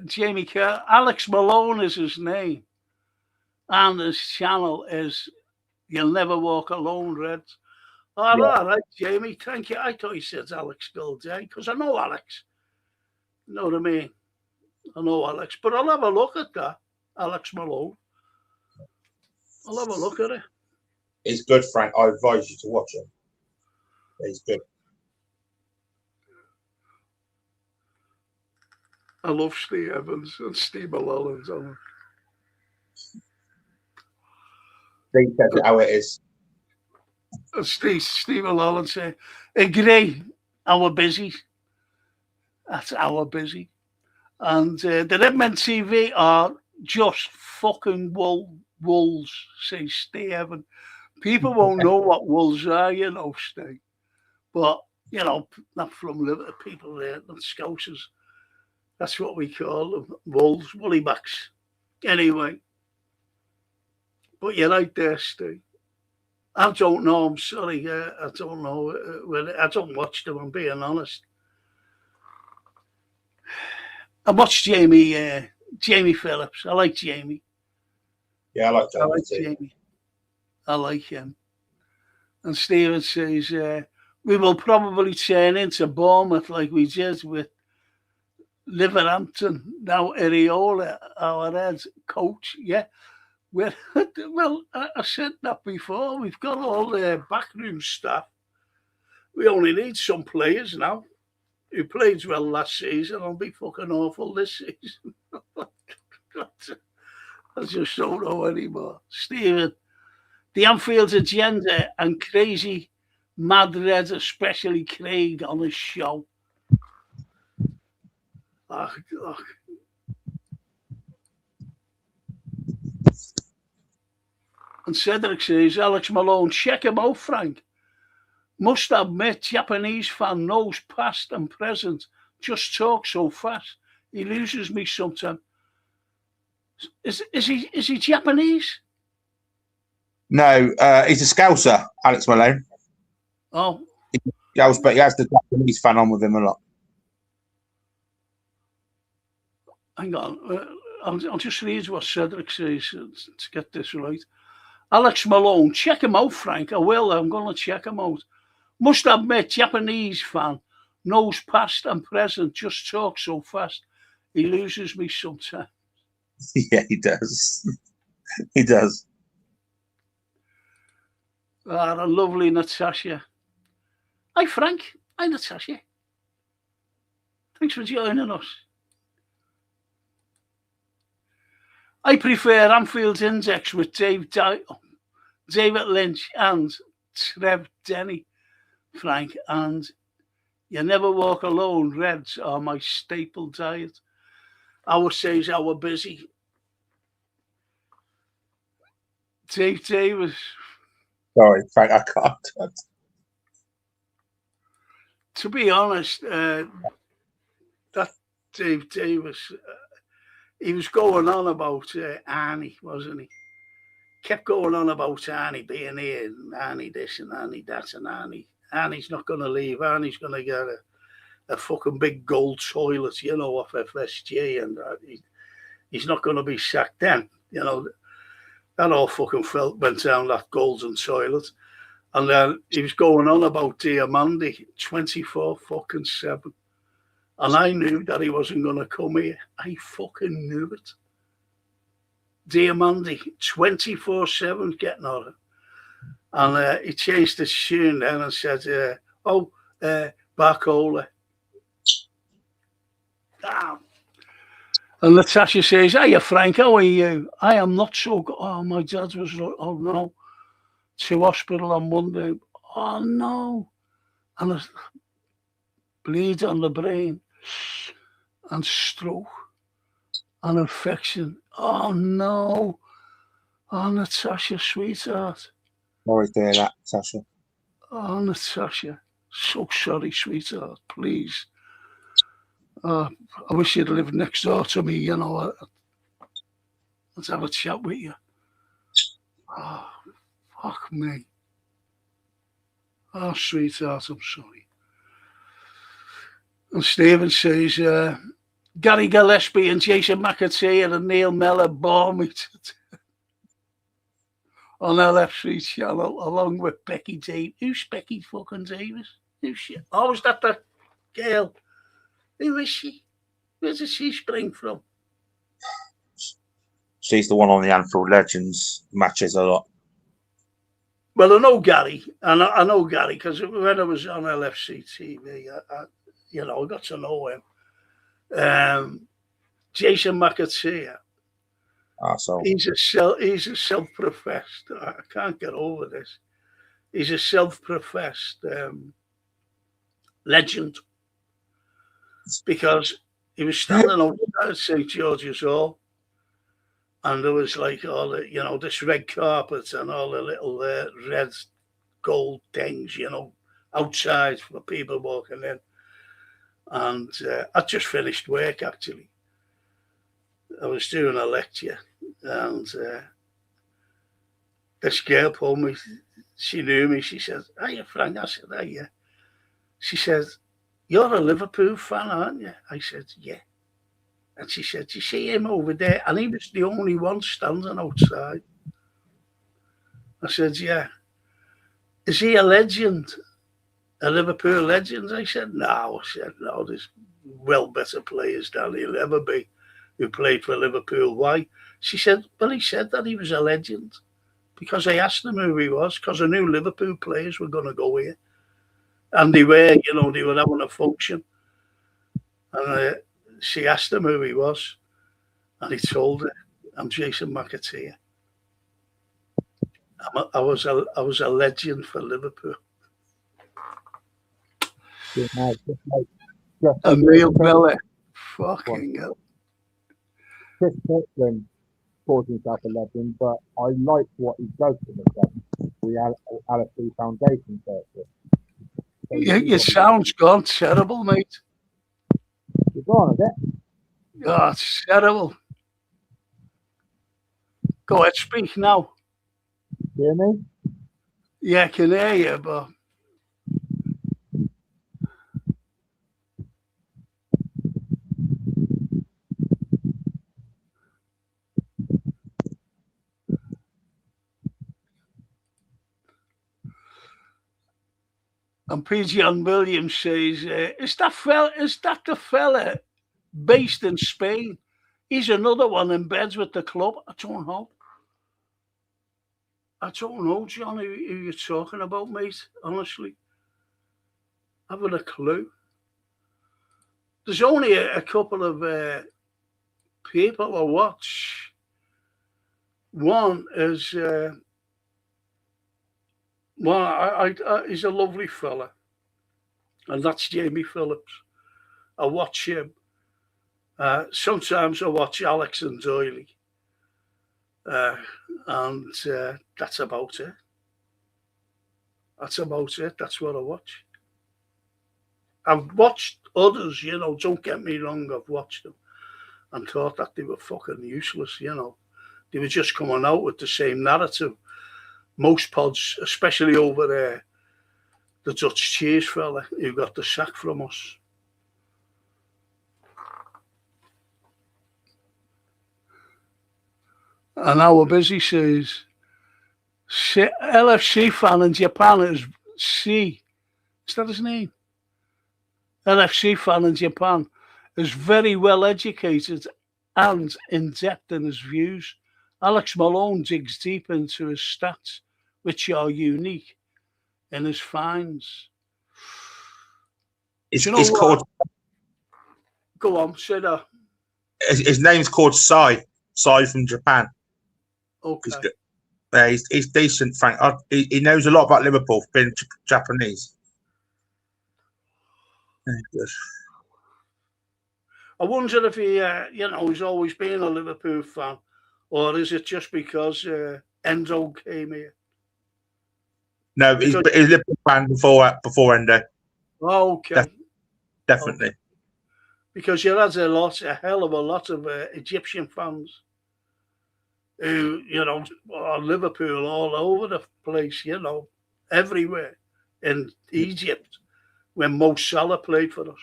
Jamie Kerr. Alex Malone is his name. And his channel is You'll Never Walk Alone, Reds. All right, Jamie. Thank you. I thought he said Alex Goldie because I know Alex. You know what I mean? I know Alex. But I'll have a look at that. Alex Malone. I'll have a look at it. It's good, Frank. I advise you to watch it. It's good. I love Steve Evans and Steve Mulholland's on it. Steve says it how it is. Steve Mulholland say, agree, our busy. That's our busy. And the Redmen TV are just fucking wolves, says Steve Evans. People won't know what wolves are, you know, Steve. But, you know, not from Liverpool, people there, not Scousers. That's what we call them, wolves, woolly-backs. Anyway. But you're right there, Steve. I don't know, I'm sorry. I don't know. I don't watch them, I'm being honest. I watched Jamie Phillips. I like Jamie. Yeah, I like Jamie. I like Jamie. I like him. And Stephen says, we will probably turn into Bournemouth like we did with Liverhampton. Now Areola, our head coach. Yeah. Well, I said that before. We've got all the backroom staff. We only need some players now. Who played well last season and will be fucking awful this season. I just don't know anymore. Stephen, the Anfield agenda and crazy mad Reds, especially Craig on his show. Oh. And Cedric says, Alex Malone, check him out, Frank. Must admit, Japanese fan knows past and present. Just talk so fast. He loses me sometimes. Is he Japanese? No, he's a Scouser, Alex Malone. Oh. But he has the Japanese fan on with him a lot. Hang on. I'll just read what Cedric says to get this right. Alex Malone, check him out, Frank. I will. I'm going to check him out. Must admit, Japanese fan knows past and present. Just talk so fast. He loses me sometimes. Yeah, he does. He does. A lovely Natasha. Hi, Frank. Hi, Natasha. Thanks for joining us. I prefer Anfield's Index with David Lynch and Trev Denny, Frank, and You Never Walk Alone. Reds are my staple diet. Our says our busy. Dave Davis. Sorry, Frank, I can't. To be honest, that Dave Davis, he was going on about Arnie, wasn't he? Kept going on about Arnie being here, and Arnie this and Arnie that, and Arnie's not going to leave. Arnie's going to get a fucking big gold toilet, you know, off FSG, and he's not going to be sacked then. You know, that all fucking went down that golden toilet. And then he was going on about Diamandi 24 fucking 7. And I knew that he wasn't going to come here. I fucking knew it. Dear Mandy, 24/7 getting on it. And he changed his tune then and said, Barcola. Damn. And Natasha says, "Hiya, Frank, how are you? I am not so good." Oh, my dad was like, "Oh, no." To hospital on Monday. Oh, no. And a bleed on the brain and stroke and infection. Oh, no. Oh, Natasha, sweetheart. Sorry to hear that, Sasha. Oh, Natasha. So sorry, sweetheart. Please. I wish you'd lived next door to me, you know. Let's have a chat with you. Oh, fuck me. Oh, sweetheart, I'm sorry. And Stephen says, Gary Gillespie and Jason McAtee and Neil Mellor bore me on LFC channel along with Becky Davis. Who's Becky fucking Davis? Who's she? Oh, is that the girl? Who is she? Where does she spring from? She's the one on the Anfield Legends matches a lot. Well, I know Gary. I know Gary because when I was on LFC TV, I got to know him. Jason McAtee. So He's a self-professed. I can't get over this. He's a self-professed legend because he was standing outside St. George's Hall, and there was like all the, this red carpet and all the little red gold things, outside for people walking in. And I just finished work actually. I was doing a lecture, and this girl pulled me. She knew me. She said, "Hiya, Frank." I said, "Hiya." She said, "You're a Liverpool fan, aren't you?" I said, "Yeah." And she said, "You see him over there?" And he was the only one standing outside. I said, "Yeah." "Is he a legend? A Liverpool legend?" I said, "No." I said, "No, there's well better players than he'll ever be who played for Liverpool." "Why?" She said, "Well, he said that he was a legend because I asked him who he was because I knew Liverpool players were going to go here. And they were, they were having a function. And she asked him who he was. And he told her, "I'm Jason McAtee. I was a legend for Liverpool." And Neil Mellor, fucking hell. Chris Kirkland calls himself a legend, but I like what he does for the LFC Foundation Circuit. So Your sound's gone terrible, mate. You're gone, is it? Oh, it's terrible. Go ahead, speak now. Hear me? Yeah, I can hear you, but and PG Williams says, is that the fella based in Spain? He's another one in beds with the club. I don't know. John, who you're talking about, mate. Honestly, I haven't a clue. There's only a couple of people I watch. One is he's a lovely fella, and that's Jamie Phillips. I watch him. Sometimes I watch Alex and Doyley. And that's about it. That's what I watch. I've watched others, don't get me wrong, I've watched them and thought that they were fucking useless, They were just coming out with the same narrative. Most pods, especially over there, the Dutch cheese fella who got the sack from us. And our busy says, LFC fan in Japan is C. Is that his name? LFC fan in Japan, is very well educated and in-depth in his views. Alex Malone digs deep into his stats, which are unique in his finds. It's, Do you know it's what? called. Go on, say that. His name's called Sai from Japan. Okay. He's decent, Frank. He knows a lot about Liverpool, being Japanese. I wonder if he, he's always been a Liverpool fan, or is it just because Enzo came here? No, he's a Liverpool fan before Endo. Oh, okay. Definitely. Okay. Because you had a hell of a lot of Egyptian fans who, are Liverpool all over the place, everywhere in Egypt when Mo Salah played for us.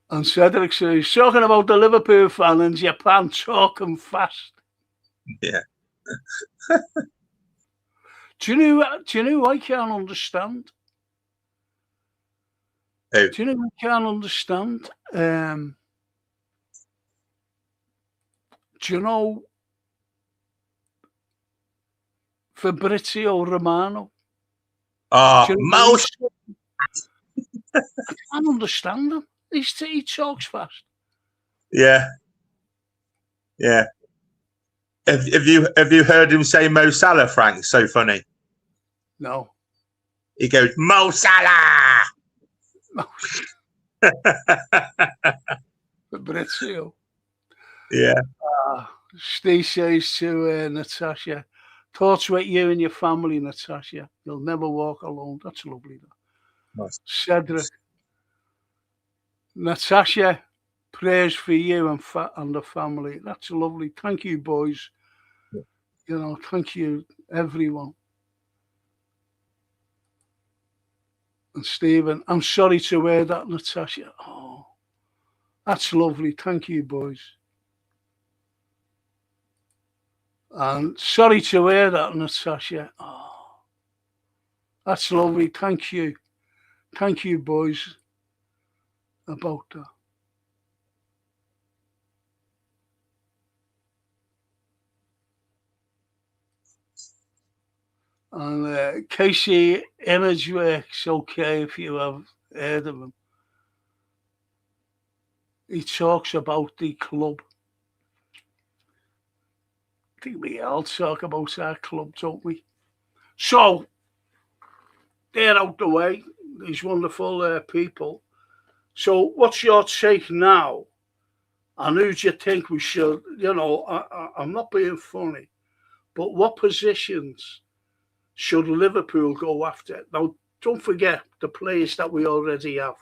And Cedric says, he's talking about the Liverpool fan in Japan talking fast. Yeah. Do you know I can't understand? Oh. Do you know I can't understand? Do you know Fabrizio Romano? Oh, most. I can't understand him. He talks fast. Yeah. Yeah. Have you heard him say Mo Salah, Frank? It's so funny. No. He goes, Mo Salah! Fabrizio. Yeah. Steve says to Natasha, thoughts with you and your family, Natasha. You'll never walk alone. That's lovely. Nice. Cedric. Natasha, prayers for you and the family. That's lovely. Thank you, boys. Yeah. Thank you, everyone. And Stephen, I'm sorry to hear that, Natasha. Oh, that's lovely. Thank you, boys. And sorry to hear that, Natasha. Oh, that's lovely. Thank you. Thank you, boys, about that. And Casey Imageworks, okay, if you have heard of him. He talks about the club. I think we all talk about our club, don't we? So, they're out the way, these wonderful people. So, what's your take now? And who do you think we should, I'm not being funny, but what positions should Liverpool go after? Now, don't forget the players that we already have.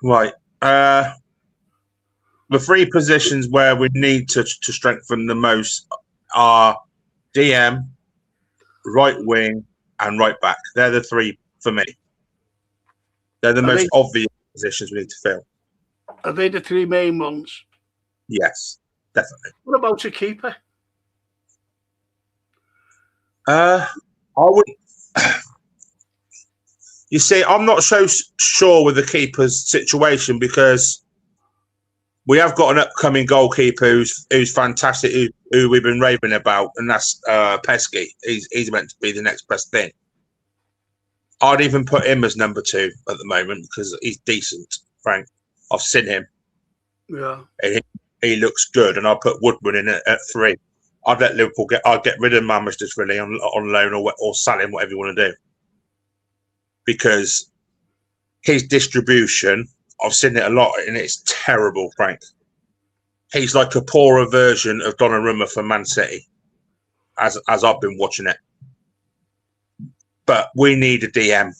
Right. The three positions where we need to strengthen the most are DM, right wing, and right back. They're the three for me. They're the most obvious positions we need to fill. Are they the three main ones? Yes, definitely. What about a keeper? I would. You see, I'm not so sure with the keeper's situation because we have got an upcoming goalkeeper who's fantastic, who we've been raving about, and that's Pesky. He's meant to be the next best thing. I'd even put him as number 2 at the moment because he's decent, Frank. I've seen him. Yeah. He looks good, and I'll put Woodman in at 3. I'd let Liverpool I'd get rid of Mamas just really on loan or sell him, whatever you want to do. Because his distribution, I've seen it a lot, and it's terrible, Frank. He's like a poorer version of Donnarumma for Man City, as I've been watching it. But we need a DM.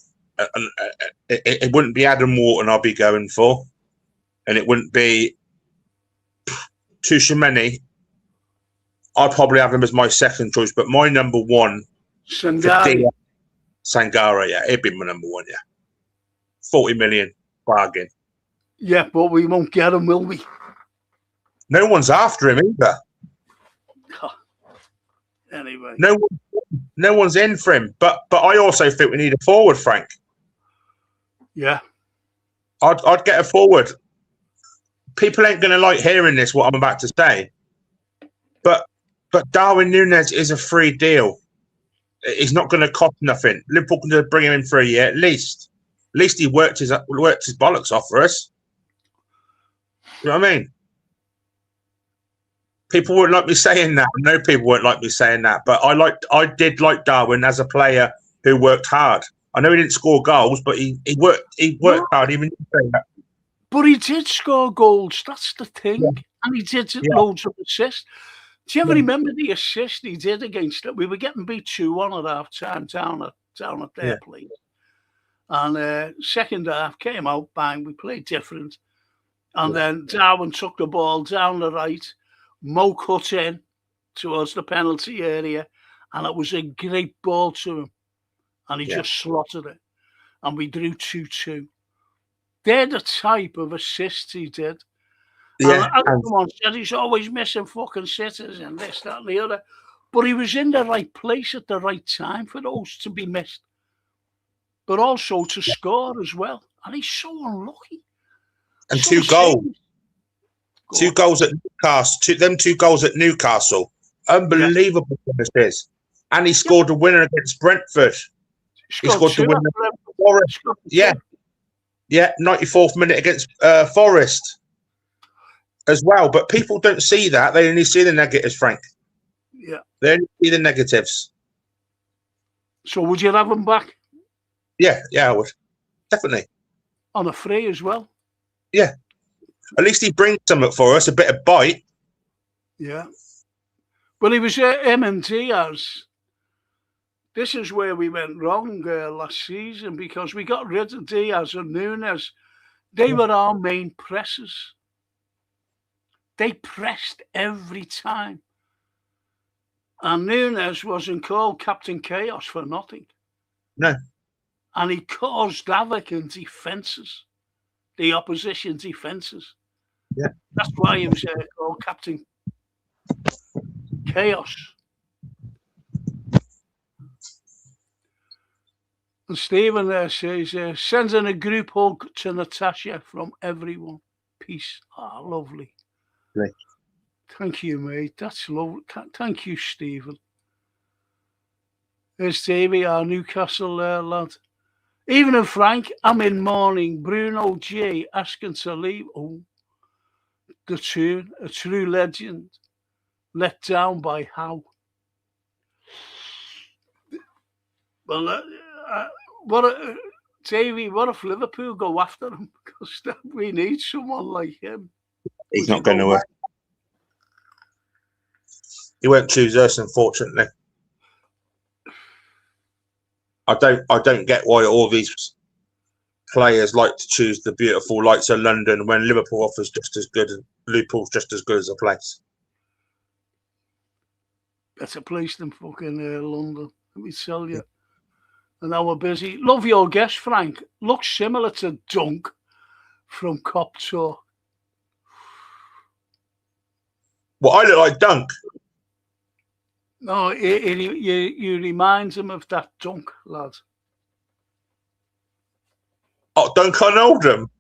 It wouldn't be Adam Wharton I'll be going for, and it wouldn't be Tuchemeni. I'd probably have him as my second choice, but my number 1, Sangare, yeah, he'd be my number 1, yeah. 40 million bargain. Yeah, but we won't get him, will we? No one's after him either. anyway. No one's in for him. But I also think we need a forward, Frank. Yeah. I'd get a forward. People ain't going to like hearing this, what I'm about to say. But Darwin Núñez is a free deal. He's not going to cost nothing. Liverpool can bring him in for a year at least. At least he worked his bollocks off for us. You know what I mean? People wouldn't like me saying that. I know people won't like me saying that, but I did like Darwin as a player who worked hard. I know he didn't score goals, but he worked hard. Even that. But he did score goals. That's the thing, and he did loads of assists. Do you ever remember the assist he did against it? We were getting beat 2-1 at half time down at their place, and second half came out, bang, we played different, and then Darwin took the ball down the right. Mo cut in towards the penalty area, and it was a great ball to him, and he just slotted it, and we drew 2-2. They're the type of assists he did. Yeah, and everyone said he's always missing fucking sitters and this, that, and the other, but he was in the right place at the right time for those to be missed, but also to score as well. And he's so unlucky. And so 2 goals. 2 goals at Newcastle. Two goals at Newcastle. Unbelievable finishes. And he scored a winner against Brentford. He scored the winner against Forest. Yeah, 94th minute against Forest as well. But people don't see that. They only see the negatives, Frank. Yeah. They only see the negatives. So would you have him back? Yeah, I would. Definitely. On a free as well? Yeah. At least he brings something for us, a bit of bite. Yeah. Well, he was him and Diaz. This is where we went wrong last season, because we got rid of Diaz and Núñez. They were our main pressers. They pressed every time. And Núñez wasn't called Captain Chaos for nothing. No. And he caused havoc in defences, the opposition defences. Yeah. That's why he was called Captain Chaos. And Stephen there says, sending a group hug to Natasha from everyone. Peace. Ah, lovely. Right. Thank you, mate. That's lovely. Thank you, Stephen. There's Davey, our Newcastle lad. Evening, Frank. I'm in mourning. Bruno J asking to leave. Oh, the tune, a true legend. Let down by how? Well, Davey, what if Liverpool go after him? Because we need someone like him. He's not going to. He won't choose us, unfortunately. I don't get why all these players like to choose the beautiful lights of London when Liverpool offers just as good. Liverpool's just as good as a place. Better place than fucking London. Let me tell you. And now we're busy. Love your guest, Frank. Looks similar to Dunk from Cop Talk. Well, I look like Dunk. No, you reminds him of that Dunk lad. Oh, Duncan Oldham.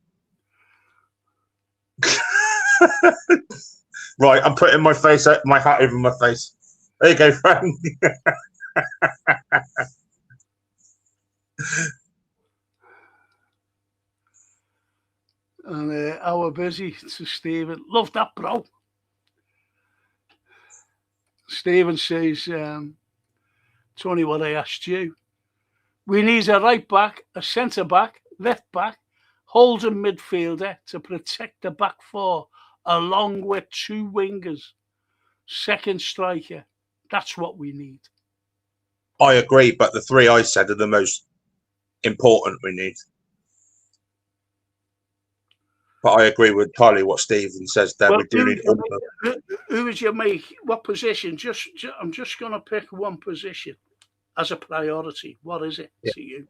Right, I'm putting my hat over my face. There you go, Frank. And our busy to Stephen. Love that, bro. Stephen says, Tony, what I asked you. We need a right back, a centre back, left back, holding midfielder to protect the back four, along with 2 wingers, second striker. That's what we need. I agree, but the 3 I said are the most important we need. But I agree with entirely what Stephen says there. We do need. Who would you make? What position? I'm just going to pick one position as a priority. What is it to you?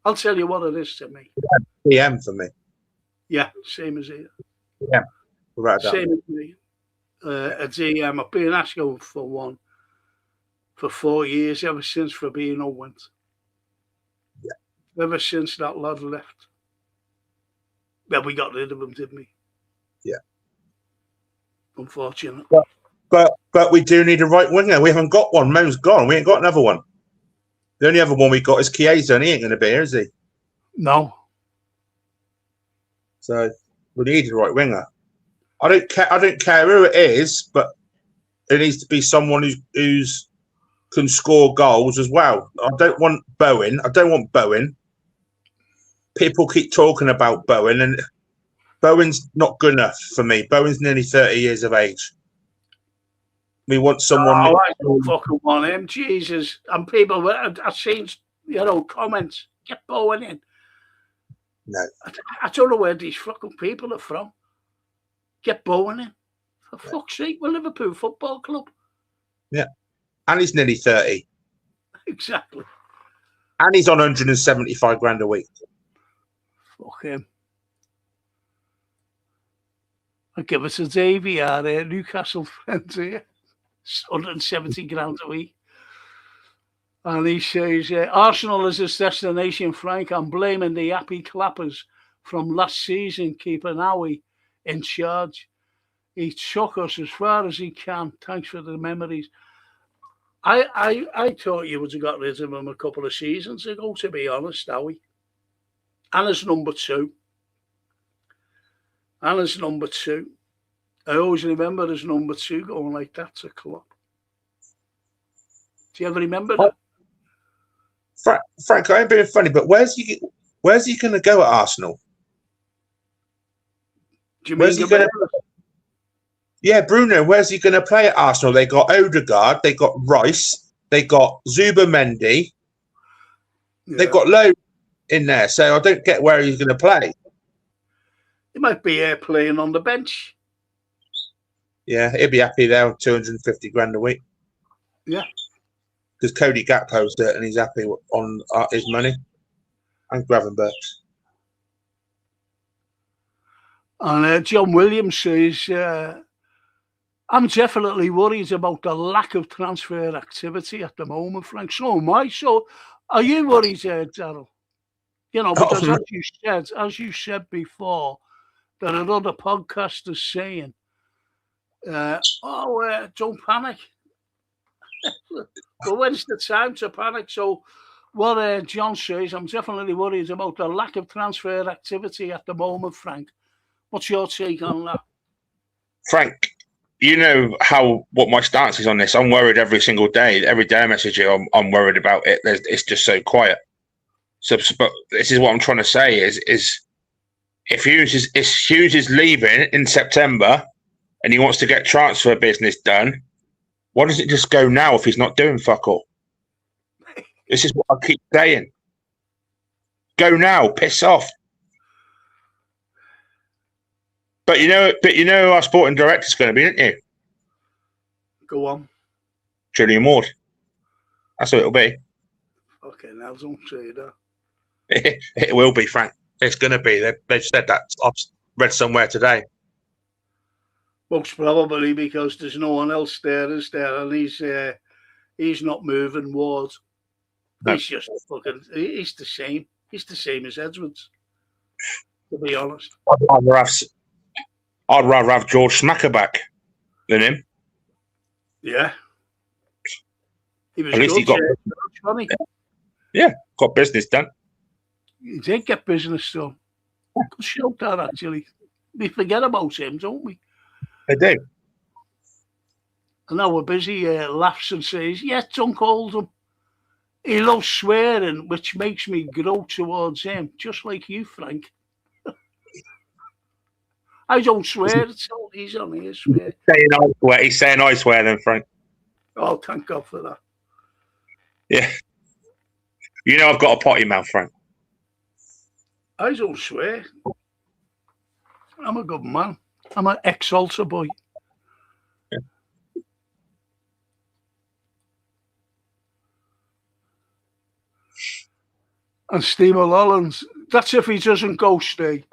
I'll tell you what it is to me. PM for me. Yeah, same as it. Yeah, right. Same as me. A DM. I've been asking for one. for 4 years, ever since Fabinho went. Ever since that lad left. Well, we got rid of him, didn't we? Yeah. Unfortunate. But we do need a right winger. We haven't got one. Mo's gone. We ain't got another one. The only other one we got is Chiesa, and he ain't going to be here, is he? No. So we need a right winger. I don't care who it is, but it needs to be someone who's can score goals as well. I don't want Bowen. People keep talking about Bowen, and Bowen's not good enough for me. Bowen's nearly 30 years of age. We want someone. Oh, I don't fucking want him. Jesus. And people, I've seen, comments. Get Bowen in. No. I don't know where these fucking people are from. Get Bowen in. For fuck's sake, we're Liverpool Football Club. Yeah. And he's nearly 30. Exactly. And he's on 175 grand a week. Fuck him. I'll give us a Davy, our Newcastle friends here. 170 grand a week. And he says, Arsenal is his destination, Frank. I'm blaming the happy clappers from last season, keeping Howie in charge. He took us as far as he can. Thanks for the memories. I thought you would have got rid of him a couple of seasons ago, to be honest, Howie. And as number two. I always remember as number two going like that to Klopp. Do you ever remember that? Frank, I ain't being funny, but where's he going to go at Arsenal? Do you mean Yeah, Bruno, where's he going to play at Arsenal? They got Odegaard, they got Rice, they got Zubomendi. Yeah. They've got loads in there, so I don't get where he's going to play. He might be playing on the bench. Yeah, he'll be happy there with 250 grand a week. Yeah. Because Cody Gakpo's there and he's happy on his money. And Gravenberch. And John Williams says, I'm definitely worried about the lack of transfer activity at the moment, Frank. So am I. So are you worried, Darryl? Because as you said before, there are other podcasters saying, don't panic. But when's the time to panic? So what John says, I'm definitely worried about the lack of transfer activity at the moment, Frank. What's your take on that? Frank, you know what my stance is on this. I'm worried every single day. Every day I message you, I'm worried about it. It's just so quiet. So, but this is what I'm trying to say is if Hughes is leaving in September and he wants to get transfer business done, why doesn't it just go now if he's not doing fuck all? This is what I keep saying. Go now, piss off. But you know our sporting director's going to be, isn't you? Go on. Julian Ward. That's what it'll be. Okay, now don't say that. It will be, Frank. It's going to be. They've said that. I've read somewhere today. Most probably because there's no one else there, is there? And he's not moving Ward. No. He's just he's the same. He's the same as Edwards, to be honest. I'd rather have George Smacker back than him. Yeah. He was At least he got got business done. He did get business done. Good shout that, actually. We forget about him, don't we? They do. And now we're busy laughs and says, yes, Dunk Oldham. He loves swearing, which makes me grow towards him, just like you, Frank. I don't swear. He's on here swear. He's saying I swear then, Frank. Oh, thank God for that. Yeah. You know I've got a potty mouth, Frank. I don't swear. I'm a good man. I'm an ex-altar boy. Yeah. And Steve Mullins, that's if he doesn't go, Steve.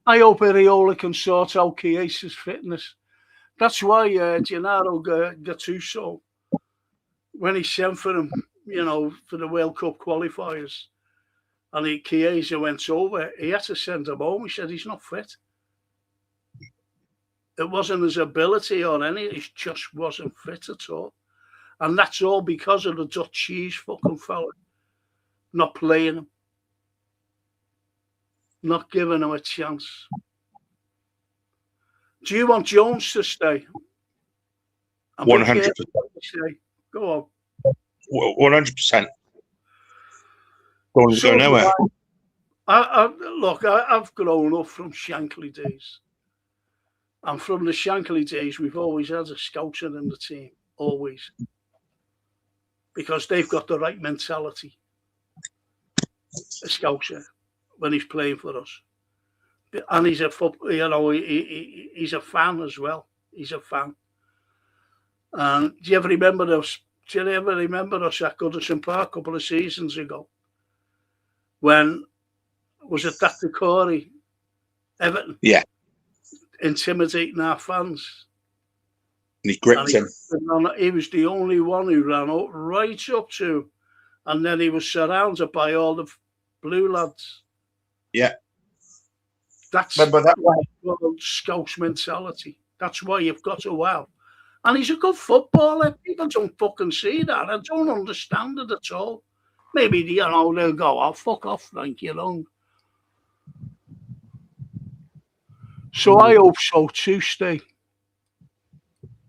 I hope Areola can sort out Chiesa's fitness. That's why Gennaro Gattuso when he sent for him, for the World Cup qualifiers, and Chiesa went over, he had to send him home. He said he's not fit. It wasn't his ability or anything. He just wasn't fit at all. And that's all because of the Dutch cheese fucking fella not playing him, not giving him a chance. Do you want Jones to stay? 100%. Go on. 100%. Don't go nowhere. I've grown up from Shankly days. And from the Shankly days, we've always had a scouser in the team. Always. Because they've got the right mentality. A scouser when he's playing for us. And he's a football, he's a fan as well. He's a fan. And do you ever remember us at Goodison Park a couple of seasons ago? When was it that Corey Everton? Yeah. Intimidating our fans. And he gripped him. He was the only one who ran up right up to him. And then he was surrounded by all the blue lads. Yeah. That's Scouse mentality. That's why you've got to wow. And he's a good footballer. People don't fucking see that. I don't understand it at all. Maybe, they'll go, oh, fuck off, Frank, you're wrong. So I hope so too, Steve.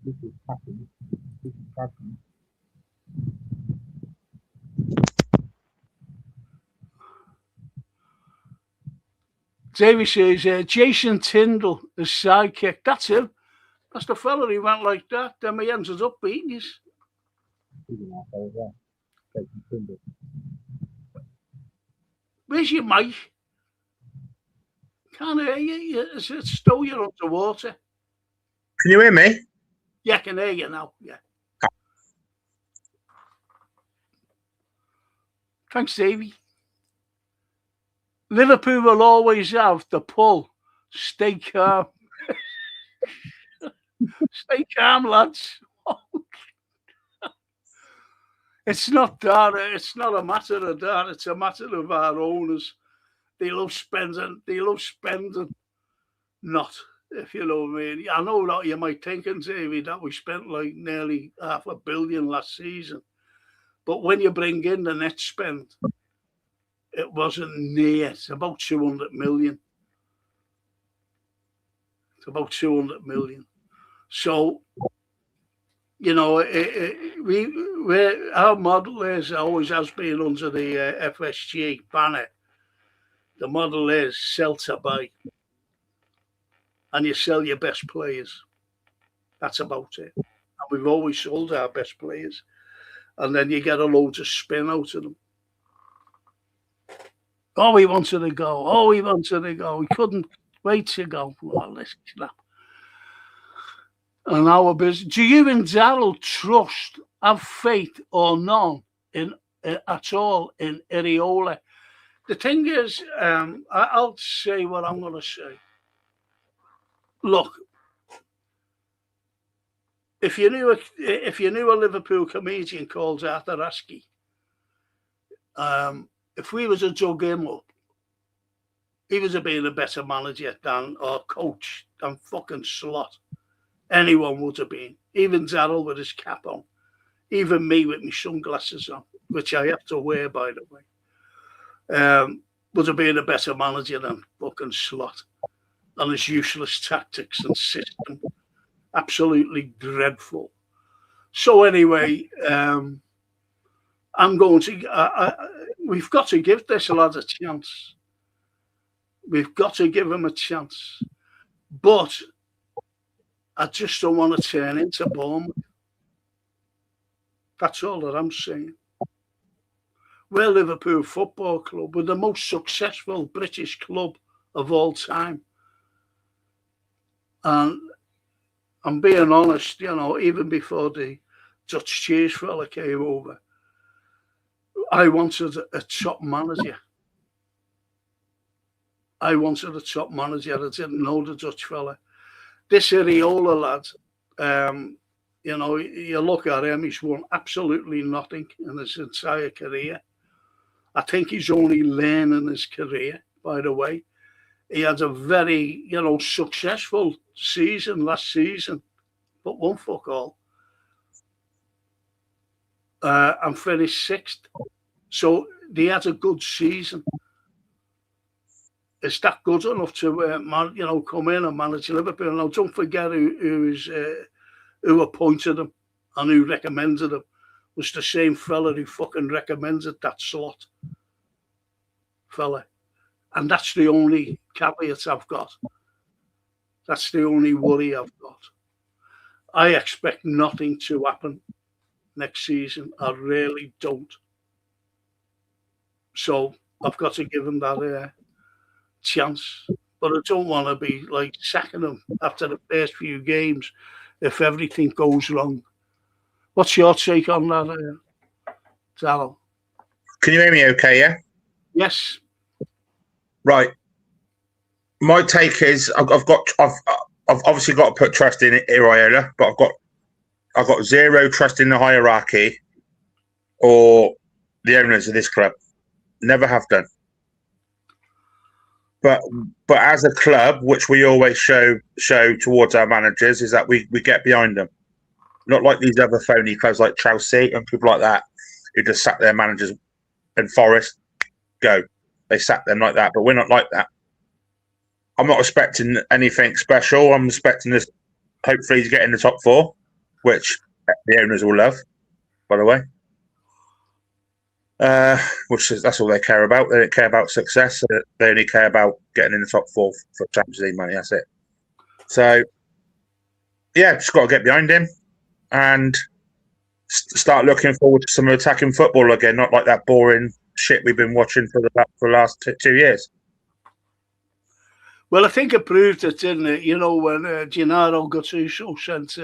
This is happening. Davey says, Jason Tyndall, his sidekick. That's him. That's the fella who went like that. Then he ended up beating us. Where's your mic? Can't hear you. It's still you're underwater. Can you hear me? Yeah, I can hear you now. Yeah. Thanks, Davey. Liverpool will always have the pull. Stay calm. Stay calm, lads. It's not that. It's not a matter of that. It's a matter of our owners. They love spending. Not, if you know what I mean. I know that you might think, Davey, that we spent like nearly $500 million last season. But when you bring in the net spend, it wasn't near. It's about 200 million. It's about 200 million. So, our model is always has been under the FSG banner. The model is sell to buy. And you sell your best players. That's about it. And we've always sold our best players. And then you get a load of spin out of them. Oh, he wanted to go. We couldn't wait to go. Well, this crap. And our business. Do you and Darryl trust, have faith or none at all in Areola? The thing is, I'll say what I'm going to say. Look, if you knew a Liverpool comedian called Arthur Askey, if we was to dug him up, he was being a better manager or coach than fucking Slot. Anyone would have been. Even Darryl with his cap on. Even me with my sunglasses on, which I have to wear, by the way. Would have been a better manager than fucking Slot. And his useless tactics and system. Absolutely dreadful. So anyway, I'm going to... we've got to give this lad a chance. We've got to give him a chance. But I just don't want to turn into Bournemouth. That's all that I'm saying. We're Liverpool Football Club. We're the most successful British club of all time. And I'm being honest, even before the Dutch cheese fella came over, I wanted a top manager. I didn't know the Dutch fella. This Areola lad, You know, you look at him, he's won absolutely nothing in his entire career. I think he's only learning his career, by the way. He had a very, successful season last season, but won fuck all. And finished sixth. So they had a good season. Is that good enough to, come in and manage Liverpool? Now, don't forget who appointed him and who recommended him. Was the same fella who fucking recommended that slot fella. And that's the only caveat I've got. That's the only worry I've got. I expect nothing to happen next season. I really don't. So I've got to give him that chance. But I don't want to be like sacking him after the first few games if everything goes wrong. What's your take on that, Darryl? Can you hear me okay, yeah? Yes. Right. My take is I've obviously got to put trust in Iraola, but I've got zero trust in the hierarchy or the owners of this club. Never have done. But as a club, which we always show towards our managers, is that we get behind them. Not like these other phony clubs like Chelsea and people like that who just sack their managers and Forest go. They sack them like that, but we're not like that. I'm not expecting anything special. I'm expecting this, hopefully, to get in the top four, which the owners will love, by the way. That's all they care about. They don't care about success. They only care about getting in the top four for Champions League money. That's it. So, yeah, just got to get behind him and start looking forward to some attacking football again, not like that boring shit we've been watching for the last 2 years. Well, I think it proved it, didn't it? You know, when Gennaro Gattuso sent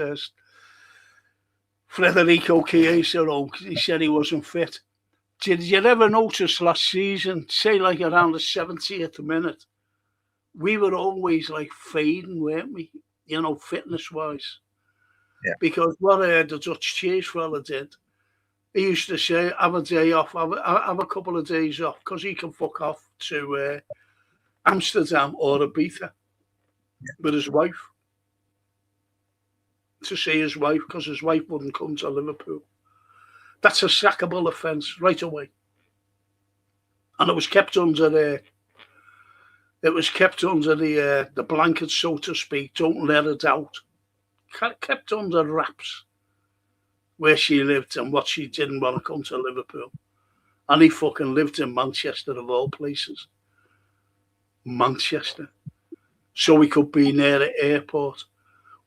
Federico Chiesa home, he said he wasn't fit. Did you ever notice last season, say like around the 70th minute, we were always like fading, weren't we? You know, fitness-wise. Yeah. Because what the Dutch cheese fella did, he used to say, have a day off, have a couple of days off, because he can fuck off to Amsterdam or Ibiza with his wife, to see his wife, because his wife wouldn't come to Liverpool. That's a sackable offence right away. And it was kept under the blanket, so to speak. Don't let it out. Kept under wraps where she lived and what she didn't want to come to Liverpool. And he fucking lived in Manchester, of all places. Manchester. So we could be near the airport.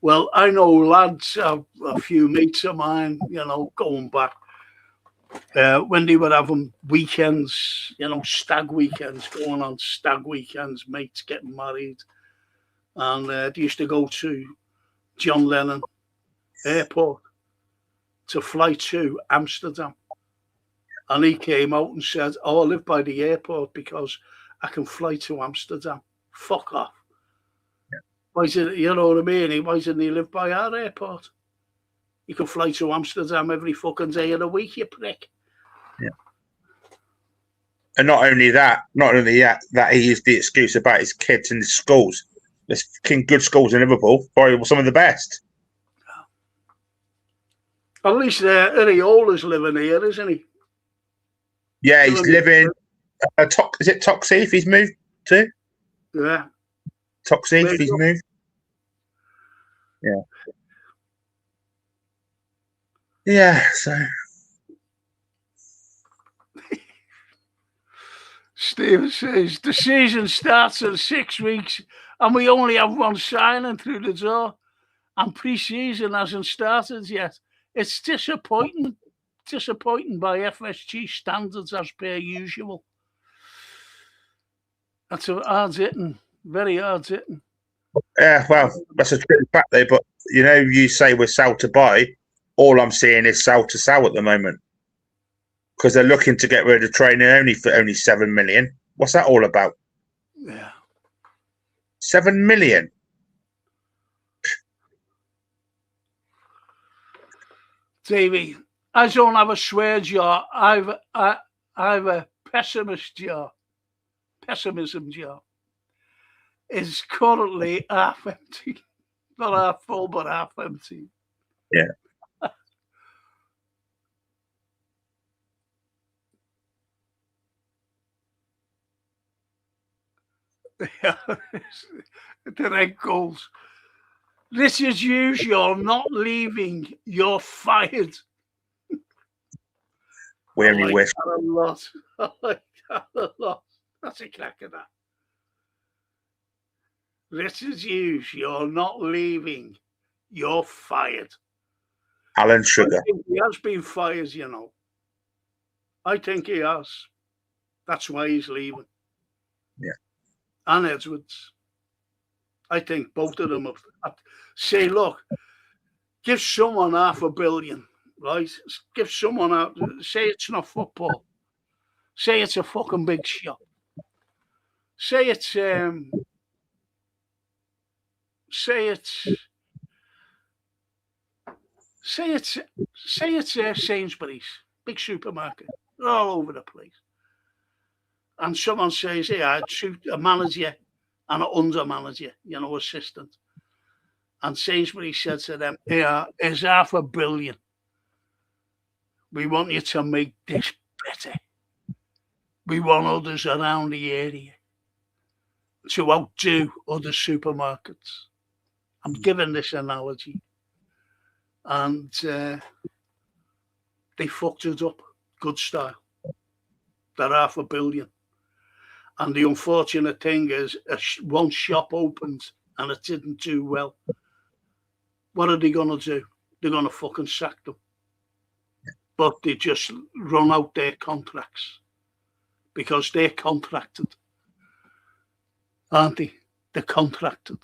Well, I know lads, a few mates of mine, you know, going back, when they were having weekends, you know, stag weekends, going on stag weekends, mates getting married. And they used to go to John Lennon Airport to fly to Amsterdam. And he came out and said, oh, I live by the airport because I can fly to Amsterdam. Fuck off. Yeah. Why is it, you know what I mean? Why doesn't he live by our airport? You can fly to Amsterdam every fucking day of the week, you prick. Yeah. And not only that he used the excuse about his kids in the schools. There's good schools in Liverpool, probably some of the best. At least Iraola's living here, isn't he? Yeah, he's living. Is it Toxteth he's moved to? Yeah. Toxteth he's moved. Yeah. Yeah, so. Steve says the season starts in 6 weeks and we only have one signing through the door and pre-season hasn't started yet. It's disappointing by FSG standards as per usual. That's a hard hitting, very hard hitting. Yeah, well, that's a true fact there, but you know, you say we're sell to buy. All I'm seeing is sell to sell at the moment. Because they're looking to get rid of training only for only 7 million. What's that all about? Yeah. 7 million. Davey, I don't have a swear jar. I've a pessimism jar. It's currently half empty. Not half full, but half empty. Yeah. The red goals. This is you. You're not leaving. You're fired. We only wish. That a lot. I like that a lot. That's a crack of that. This is you. You're not leaving. You're fired. Alan Sugar. I think he has been fired, you know. I think he has. That's why he's leaving. Yeah. And Edwards. I think both of them have. Say, look, give someone $500 million, right? Give someone out. Say it's not football. Say it's a fucking big shop. Say it's Sainsbury's, big supermarket. They're all over the place. And someone says, hey, I'd shoot a manager and an under manager, you know, assistant. And Sainsbury's said to them, yeah, here's $500 million. We want you to make this better. We want others around the area to outdo other supermarkets. I'm giving this analogy. And they fucked it up. Good style. They're $500 million. And the unfortunate thing is, one shop opened and it didn't do well. What are they going to do? They're going to fucking sack them. But they just run out their contracts because they're contracted. Aren't they? They're contracted.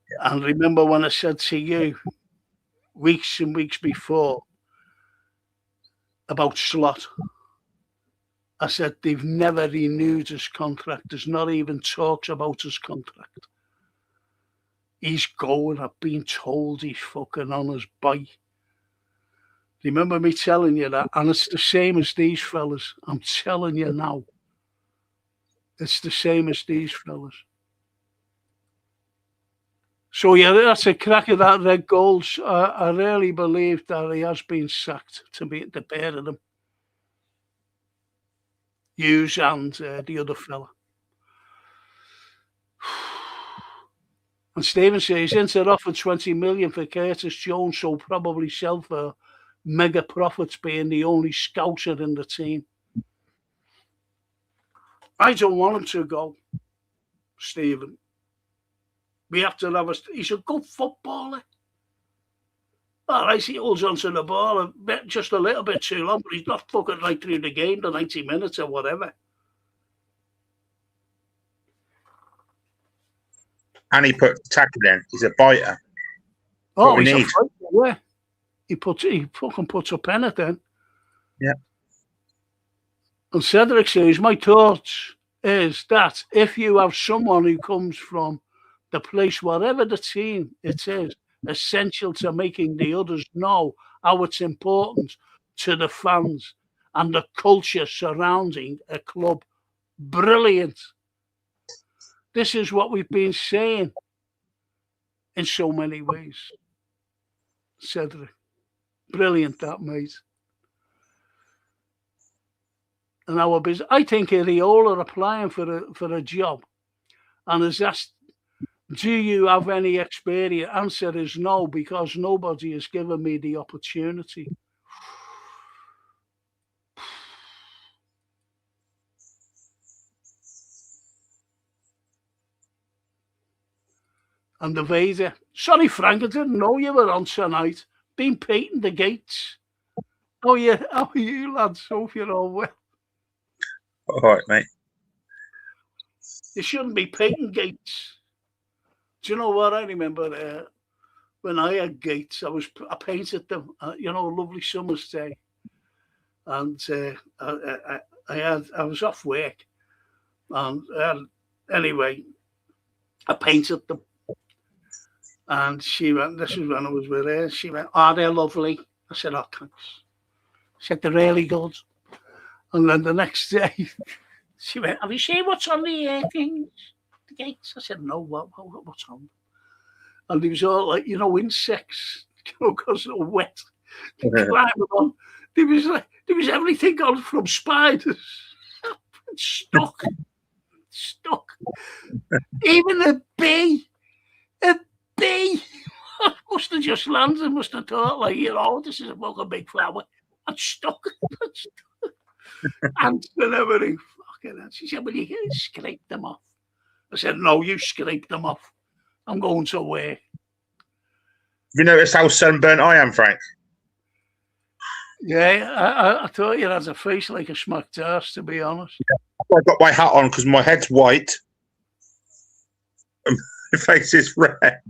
Yeah. And remember when I said to you weeks and weeks before about Slot, I said they've never renewed his contract. There's not even talks about his contract. He's going. I've been told he's fucking on his bike. Remember me telling you that? And it's the same as these fellas. I'm telling you now. It's the same as these fellas. So, yeah, that's a crack at that red goals. I really believe that he has been sacked, to be the pair of them. Hughes and the other fella. And Stephen says, Inter offered 20 million for Curtis Jones, so probably sell for mega profits, being the only scouser in the team. I don't want him to go, Stephen. We have to have he's a good footballer. All right, he holds onto the ball just a little bit too long, but he's not fucking right through the game, the 90 minutes or whatever. And he put tackle in. He's a biter. Oh, he's a fighter, yeah. He fucking puts up anything. Yeah. And Cedric says, my thoughts is that if you have someone who comes from the place, whatever the team it is, essential to making the others know how it's important to the fans and the culture surrounding a club. Brilliant. This is what we've been saying in so many ways. Cedric. Brilliant, that, mate. And our business. I think Areola are applying for a job and is asked, do you have any experience? Answer is no, because nobody has given me the opportunity. And the Vader, sorry, Frank, I didn't know you were on tonight. Been painting the gates. Oh, yeah. How are you, lads? Hope you're all well. All right, mate. You shouldn't be painting gates. Do you know what? I remember when I had gates, I painted them, a lovely summer's day. And I was off work. And anyway, I painted them. And she went, this is when I was with her, she went, oh, they're lovely. I said, oh, thanks. She said, they're really good. And then the next day, she went, have you seen what's on the things, the gates? I said, no, what's on? And he was all like, insects, because they're wet. Climbing on. There was everything on from spiders. Stuck. Even a bee must have just landed, must have thought, like, this is a big flower. I'm stuck. Ants and everything. Fucking hell. She said, well, you can scrape them off. I said, no, you scrape them off. I'm going to work. Have you noticed how sunburnt I am, Frank? Yeah, I thought you had a face like a smacked ass, to be honest. Yeah. I got my hat on because my head's white and my face is red.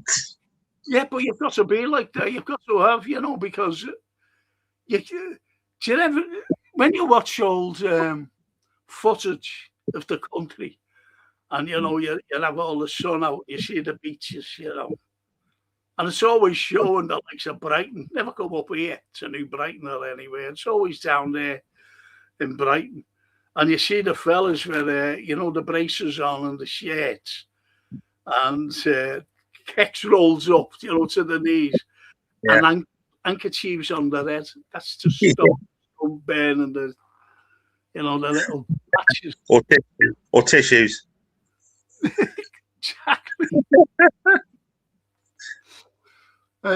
Yeah, but you've got to be like that. You've got to have, because when you watch old footage of the country and, you have all the sun out, you see the beaches, and it's always showing the likes of Brighton. Never come up here to New Brighton or anywhere. It's always down there in Brighton. And you see the fellas with, the braces on and the shirts and kicks rolls up, to the knees, and handkerchiefs on their head. That's to stop from burning the little patches. Or tissues. Exactly.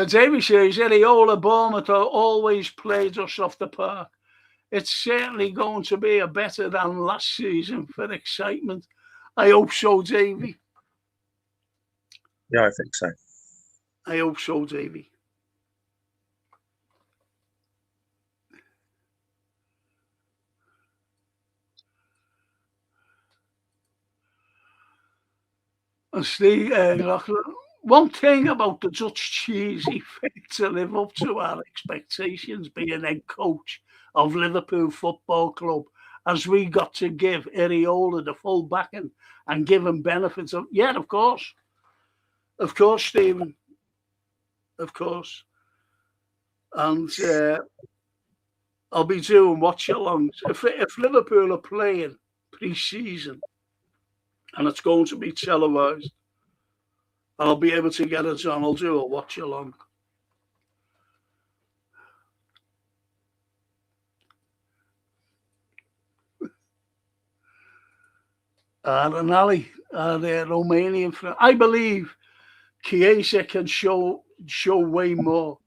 Davey says, Iraola Bournemouth always played us off the park. It's certainly going to be a better than last season for excitement. I hope so, Davey. Yeah, I think so. I hope so, Davey. And Steve, one thing about the Dutch cheese, he failed to live up to our expectations being head coach of Liverpool Football Club, as we got to give Iraola the full backing and give him benefits of. Yeah, of course, Stephen, of course. And I'll be doing watch-alongs. If Liverpool are playing pre-season and it's going to be televised, I'll be able to get it on. I'll do a watch-along. And Ali, the Romanian friend. I believe Chiesa can show way more.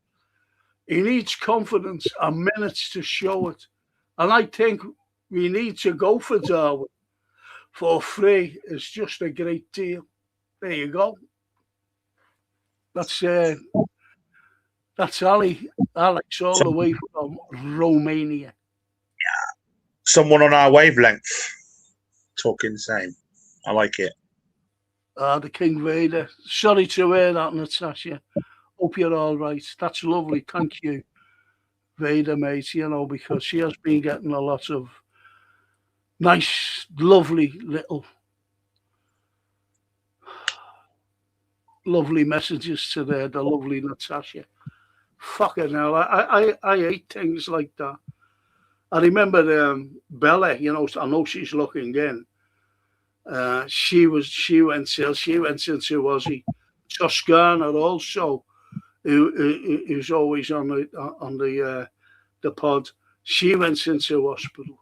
He needs confidence and minutes to show it. And I think we need to go for Darwin for free. It's just a great deal. There you go. That's Alex, all the way from Romania. Yeah. Someone on our wavelength talking the same. I like it. The King Vader. Sorry to hear that, Natasha. Hope you're all right. That's lovely. Thank you, Vader, mate, because she has been getting a lot of nice, lovely messages to the lovely Natasha. Fucking hell. I hate things like that. I remember Bella, I know she's looking in. She went into Aussie. Toscana also, who's always on the pod. She went into hospital.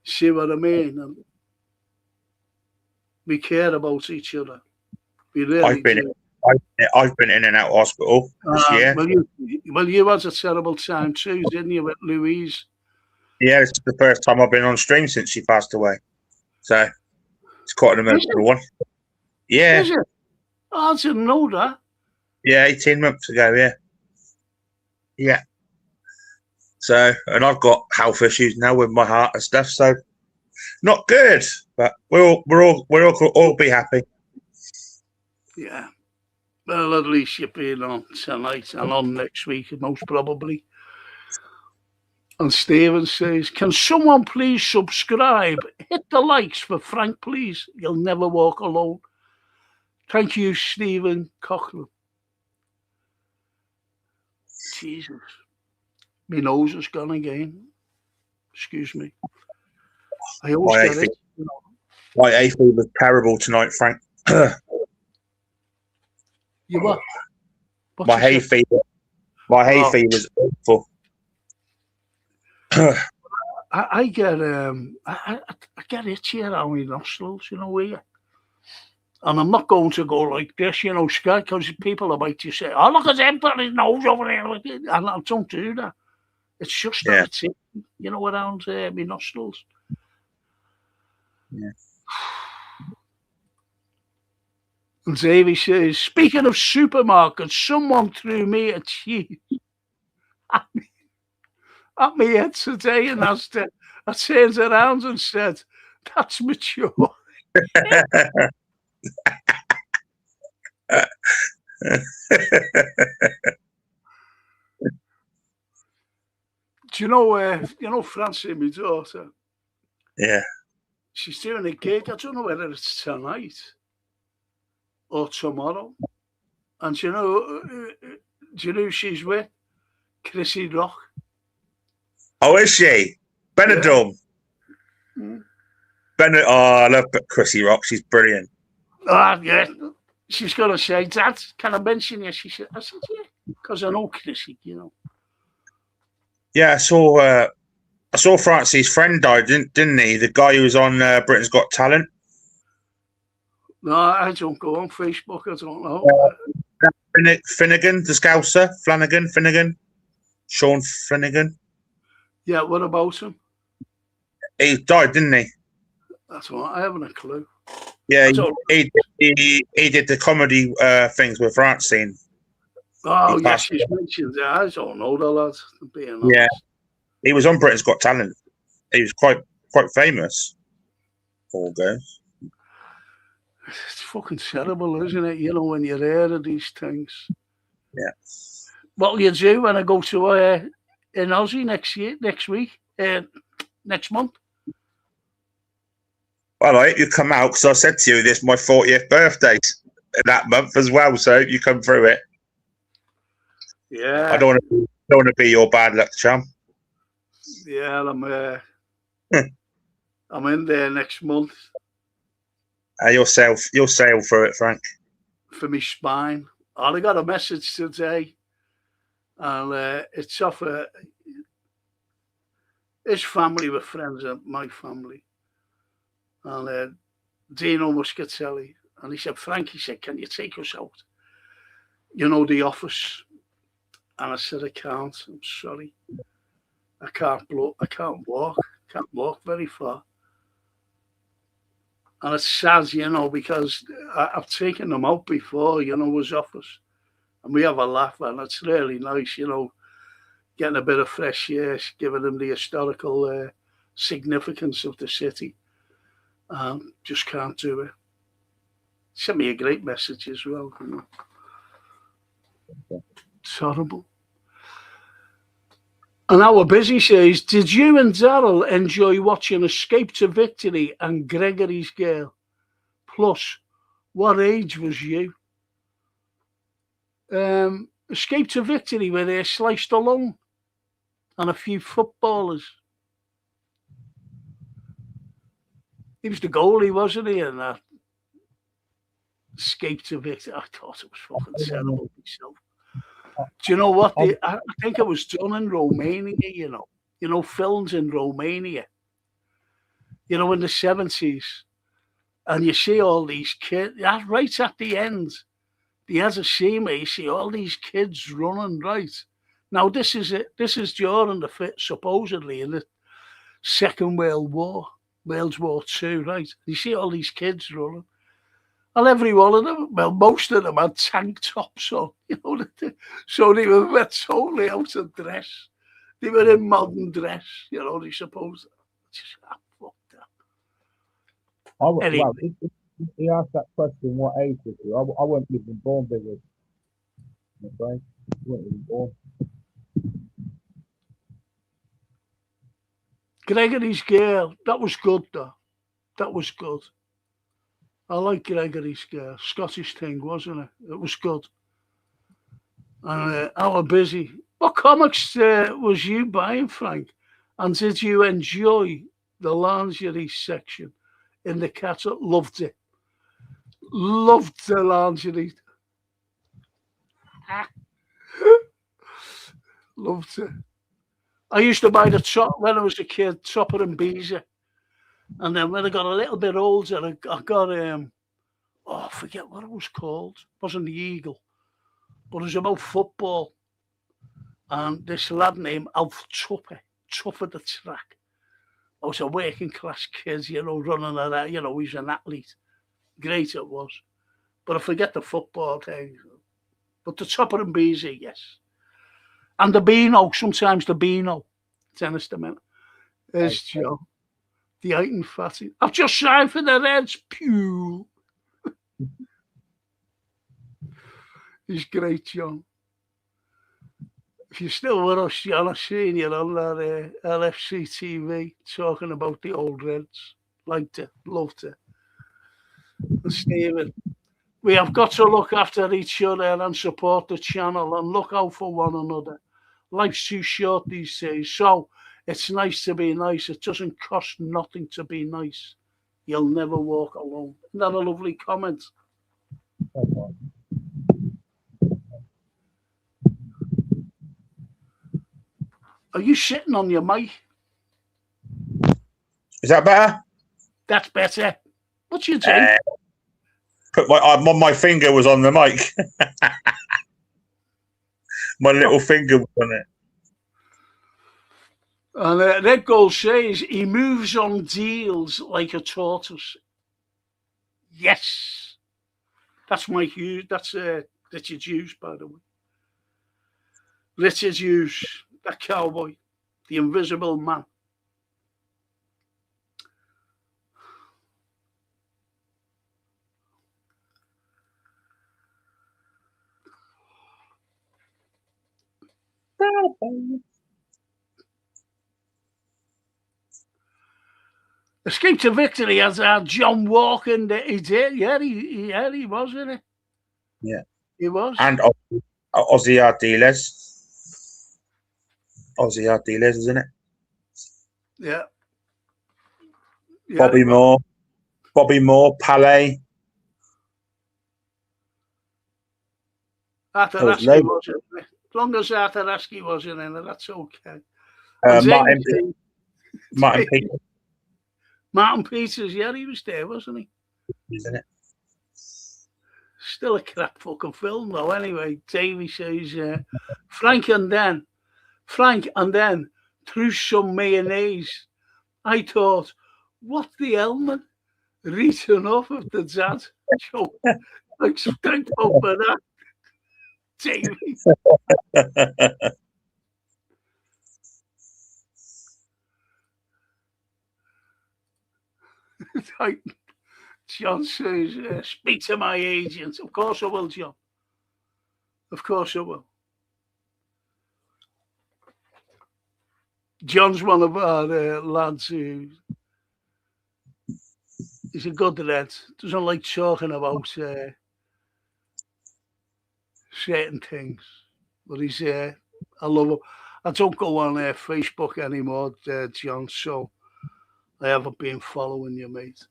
See what I mean? And we care about each other. We really I've been in and out of hospital this year. Well, you had a terrible time too, didn't you, with Louise? Yeah, it's the first time I've been on stream since she passed away. So it's quite an emotional one. Yeah. Is it? Oh, I didn't know that. Yeah, 18 months ago, yeah. Yeah. So, and I've got health issues now with my heart and stuff, so not good. But we'll all be happy. Yeah. Well, at least you're being on tonight and on next week, most probably. And Stephen says, can someone please subscribe? Hit the likes for Frank, please. You'll never walk alone. Thank you, Stephen Cochran. Jesus. My nose has gone again. Excuse me. I always get it. You know. My hay fever was terrible tonight, Frank. You what? My hay fever. My hay fever was awful. I get I get itchy around my nostrils, you know, where. And I'm not going to go like this, you know, scared, because people about to say, "Oh, look at him put his nose over there," and I don't do that. It's just that it's itchy, you know, around my nostrils. Yeah. And Davey says, speaking of supermarkets, someone threw me a cheese at me head today, and I turned around and said, "That's mature." Do you know Francie, my daughter? Yeah. She's doing a gig. I don't know whether it's tonight or tomorrow. And do you know who she's with? Chrissy Rock. Oh, is she? Benidorm. Yeah. I love Chrissy Rock. She's brilliant. Yeah. She's going to say, "Dad, can I mention you?" I said, "Yeah," because I know Chrissy, you know. Yeah, I saw Francie's friend died, didn't he? The guy who was on Britain's Got Talent. No, I don't go on Facebook. I don't know. Finnegan, the Scouser. Finnegan. Sean Finnegan. Yeah, what about him? He died, didn't he? That's what I haven't a clue. Yeah, he did the comedy things with Francine. Oh, yeah, she's mentioned that. I don't know the lad, being honest. Yeah, he was on Britain's Got Talent. He was quite famous. Poor guy. It's fucking terrible, isn't it? You know, when you're hearing of these things. Yeah. What will you do when I go to in Aussie next month? Well, I hope you come out, because I said to you, this is my 40th birthday that month as well, so I hope you come through it. Yeah. I don't want to be your bad luck charm. Yeah, I'm in there next month. You'll sail through it, Frank. For me spine. I got a message today, and it's off his family with friends of my family. And Dino Muscatelli. And he said, "Frank," he said, "can you take us out? You know, the office." And I said, "I can't. I'm sorry. I can't walk. I can't walk very far." And it's sad, you know, because I've taken them out before, you know, his office. And we have a laugh, and it's really nice, you know, getting a bit of fresh air, giving them the historical significance of the city. Just can't do it. Sent me a great message as well. You know. It's horrible. And our busy says, "Did you and Daryl enjoy watching Escape to Victory and Gregory's Girl? Plus, what age was you?" Escape to Victory, where they sliced along, and a few footballers. He was the goalie, wasn't he? And that Escape to Victory. I thought it was fucking terrible myself. Do you know what? I think it was done in Romania, you know, filmed in Romania, you know, in the 70s. And you see all these kids, right at the end, the other scene where you see all these kids running, right? Now, this is during supposedly in the Second World War, World War II, right? You see all these kids running. And every one of them, well, most of them had tank tops on, you know, so they were totally out of dress. They were in modern dress, you know, they suppose. Just, fuck that. Anyway. Well, he asked that question, what age was you? I wasn't even born, Biggie. I'm afraid. I wasn't even born. Gregory's Girl, that was good, though. That was good. I like Gregory's Girl. Scottish thing, wasn't it? It was good. And our busy. What comics was you buying, Frank? And did you enjoy the lingerie section in the catalogue? Loved it. Loved the lingerie. Loved it. I used to buy the top when I was a kid, Topper and Beezer. And then when I got a little bit older, I got I forget what it was called. It wasn't the Eagle, but it was about football. And this lad named Alf Tupper the track. I was a working class kid, running around, he's an athlete. Great it was. But I forget the football thing. But the Topper and Beezy, yes. And the Beano, sometimes the Beano. Tennis the minute. There's Joe. The Iron Fatty. I've just signed for the Reds. Pew. He's great, John. If you're still with us, John, I've seen you on that LFC TV talking about the old Reds. Liked it, loved it. And Stephen, we have got to look after each other and support the channel and look out for one another. Life's too short these days, so it's nice to be nice. It doesn't cost nothing to be nice. You'll never walk alone. Isn't that a lovely comment? Are you sitting on your mic? Is that better? That's better. What you doing? My finger was on the mic. My little finger was on it. And Red Gold says he moves on deals like a tortoise. Yes, that's my Hughes. That's Richard Hughes, by the way. Richard Hughes, that cowboy, the invisible man. Escape to victory as John Walker. He did, yeah, he was, isn't it? Yeah, he was. And Ozzy Ardiles. Ozzy Ardiles, isn't it? Yeah. Bobby Moore, Palais. Artaraski wasn't it? As long as Artaraski wasn't in it, that's okay. Martin Peters. Martin Peters, yeah, he was there, wasn't he? Isn't it? Still a crap fucking film, though. Anyway, Davey says, Frank and then threw some mayonnaise. I thought, what the hell, man? Reaching off of the dad. Thank you for that, Davey. John says, speak to my agent. Of course I will, John. Of course I will. John's one of our lads who is a good lad. Doesn't like talking about certain things. But he's I love him. I don't go on Facebook anymore, John, so I haven't been following you, mate.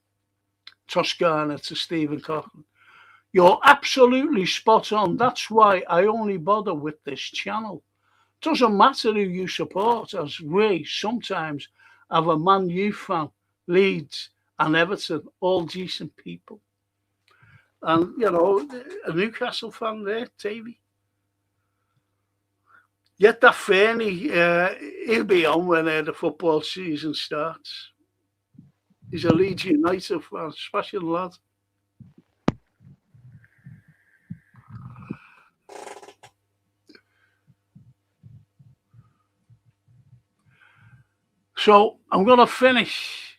Toscana to Stephen Cochran. You're absolutely spot on. That's why I only bother with this channel. Doesn't matter who you support, as we sometimes have a Man U fan, Leeds and Everton, all decent people. And, a Newcastle fan there, Davey. Yet that Fernie, he'll be on when the football season starts. He's a Leeds United fan, special lad. So I'm going to finish.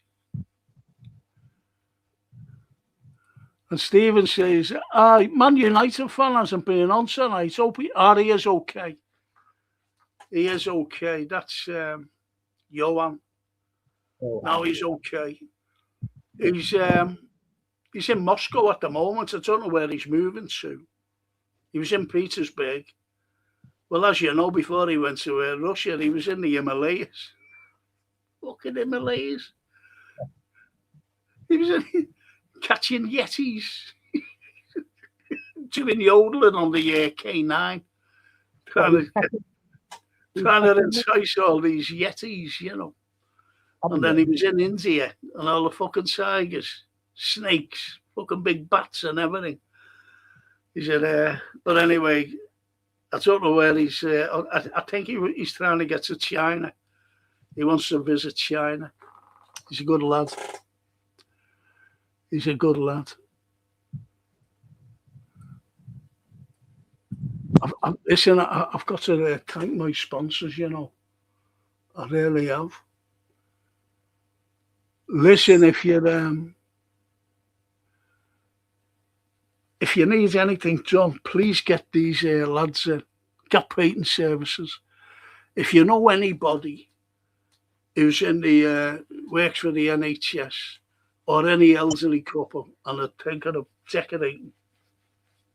And Stephen says, Man United fan hasn't been on tonight. He is okay. He is okay. That's Johan. Now he's okay. He's in Moscow at the moment. I don't know where he's moving to. He was in Petersburg. Well, as you know, before he went to Russia, he was in the Himalayas. Fucking Himalayas. He was in, catching yetis, doing yodeling on the K9, trying to entice all these yetis, you know. And then he was in India and all the fucking tigers, snakes, fucking big bats and everything. He said, but anyway, I don't know where he's. I think he's trying to get to China. He wants to visit China. He's a good lad. He's a good lad. Listen, I've got to thank my sponsors, you know. I really have. Listen, if you need anything done, please get these lads Gap Painting Services. If you know anybody who's in the works for the NHS or any elderly couple and are thinking of decorating,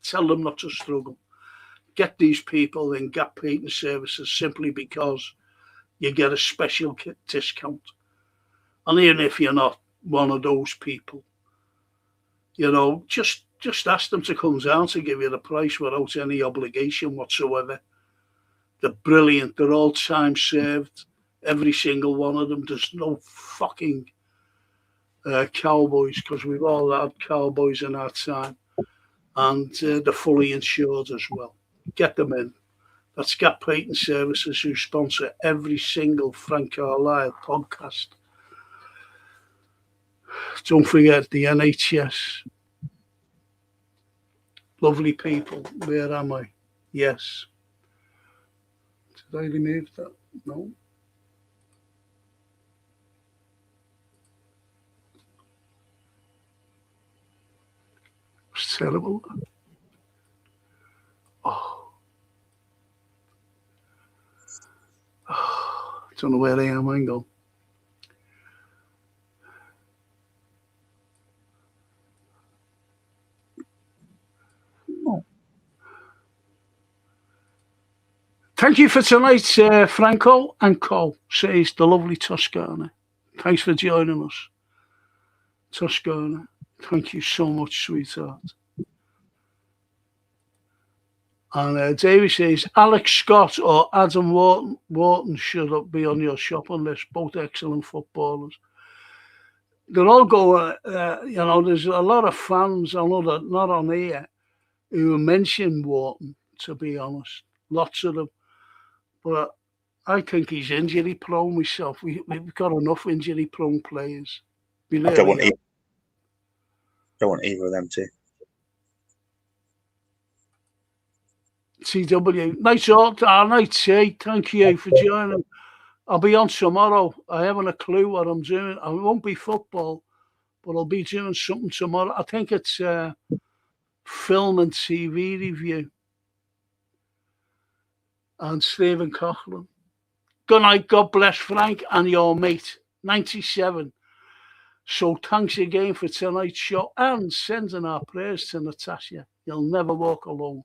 tell them not to struggle. Get these people in Gap Painting Services simply because you get a special discount. And even if you're not one of those people, you know, just ask them to come down to give you the price without any obligation whatsoever. They're brilliant. They're all time served. Every single one of them. There's no fucking cowboys, because we've all had cowboys in our time. And they're fully insured as well. Get them in. That's Gap Painting Services, who sponsor every single Frank Carlyle podcast. Don't forget the NHS. Lovely people. Where am I? Yes. Did I remove that? No. It's terrible. Oh. I don't know where I am. Hang on. Thank you for tonight, Franco and Co, says the lovely Toscana. Thanks for joining us, Toscana. Thank you so much, sweetheart. And Davey says, Alex Scott or Adam Wharton should be on your shopping list, both excellent footballers. They're all going, you know, there's a lot of fans, I know that not on here, who mention Wharton, to be honest. Lots of them. But I think he's injury prone myself. We've got enough injury prone players. I don't want either of them to. TW, nice talk, night tea. Thank you for joining. I'll be on tomorrow. I haven't a clue what I'm doing. I won't be football, but I'll be doing something tomorrow. I think it's film and TV review. And Stephen Coughlin. Good night, God bless Frank and your mate, 97. So thanks again for tonight's show and sending our prayers to Natasha. You'll never walk alone.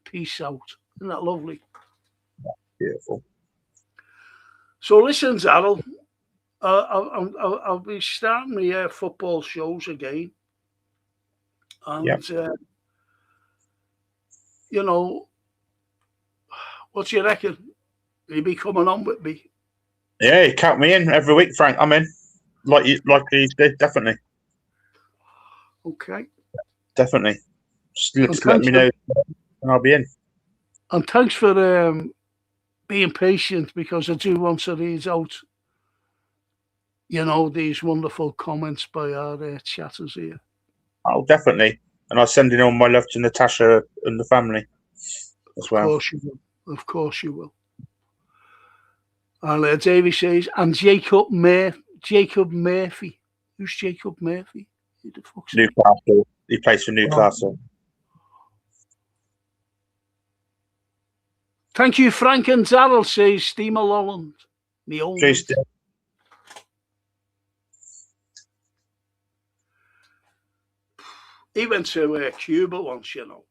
Peace out. Isn't that lovely? Beautiful. So listen, Daryl, I'll be starting my football shows again. And, you know, what do you reckon? Will you be coming on with me? Yeah, count me in every week, Frank. I'm in. Like you did, definitely. Okay. Definitely. Just let me know and I'll be in. And thanks for being patient, because I do want to read out, you know, these wonderful comments by our chatters here. Oh, definitely. And I'll send in all my love to Natasha and the family as well. Of course you will. Of course you will. And Davey says, and Jacob Murphy. Who's Jacob Murphy? Who the fuck's Newcastle. He plays for Newcastle. Thank you, Frank and Darrell, says Steamer Lolland. He went to Cuba once, you know.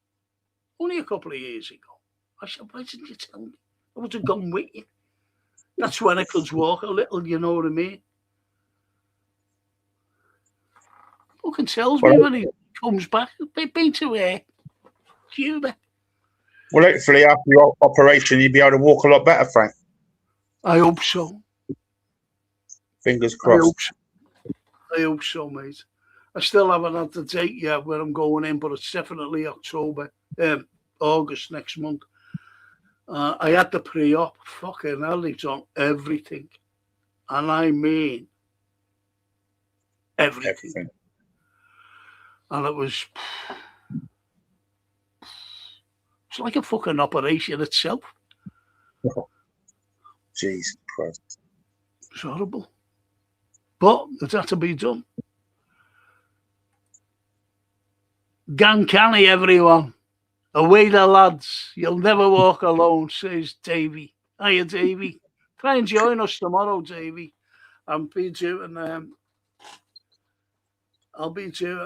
Only a couple of years ago. I said, why didn't you tell me? I would have gone with you. That's when I could walk a little, you know what I mean? Fucking tells me when he comes back, they've been to Cuba. Well, hopefully after your operation, you'll be able to walk a lot better, Frank. I hope so. Fingers I hope crossed. so. I hope so, mate. I still haven't had the date yet where I'm going in, but it's definitely August next month. I had the pre-op. Fucking hell, they've done everything. And I mean everything. And it was... It's like a fucking operation itself. Oh, Jesus Christ. It's horrible. But it had to be done. Gang canny, everyone. Away the lads. You'll never walk alone, says Davey. Hiya, Davey. Try and join us tomorrow, Davey. I'll be doing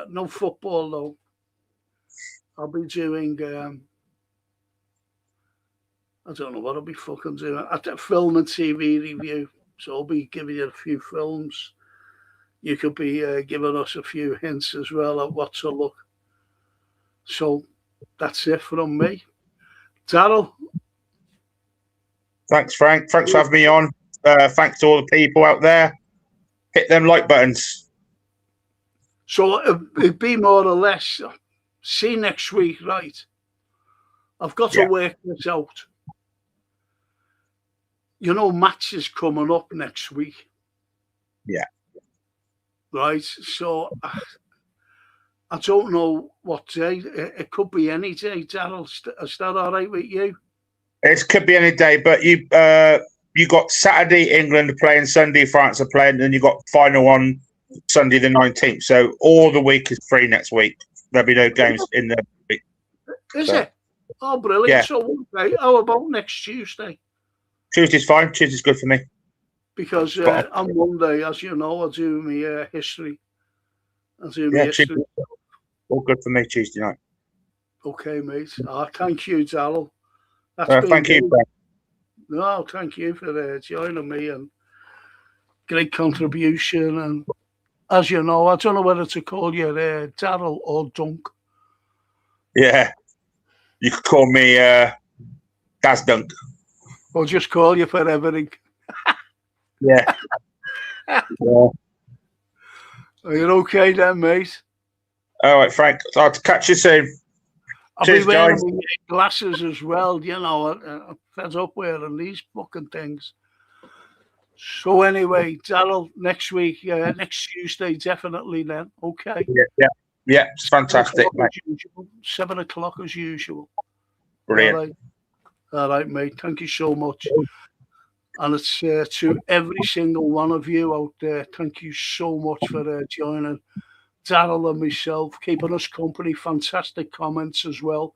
no football though. I'll be doing I don't know what I'll be fucking doing. At a film and TV review. So I'll be giving you a few films. You could be giving us a few hints as well at what to look. So that's it from me. Darryl. Thanks, Frank. Thanks for having me on. Thanks to all the people out there. Hit them like buttons. So it'd be more or less, see you next week, right? I've got to work this out. You know, match is coming up next week. Yeah. Right? So I don't know what day. It could be any day, Darryl. Is that all right with you? It could be any day, but you got Saturday England playing, Sunday France are playing, and you got final on Sunday the 19th. So all the week is free next week. There'll be no games in the week. Is it? Oh, brilliant. Yeah. So, okay. How about next Tuesday? Tuesday's fine. Tuesday's good for me. Because on Monday, as you know, I do my history. I do my history. Tuesday. All good for me Tuesday night. Okay, mate. Thank you, Darryl. Thank you, Frank. No, thank you for joining me and great contribution. And as you know, I don't know whether to call you Darryl or Dunk. Yeah. You could call me Daz Dunk. Or just call you for everything. Yeah. Are you okay then, mate? All right, Frank. I'll catch you soon. I'll Cheers, be wearing guys. my glasses as well, you know. I'm fed up wearing these fucking things. So anyway, Darryl, next week, next Tuesday, definitely then. Okay. Yeah. It's fantastic, mate. 7 o'clock as usual. Brilliant. All right, mate. Thank you so much. And it's to every single one of you out there, thank you so much for joining Darryl and myself, keeping us company. Fantastic comments as well.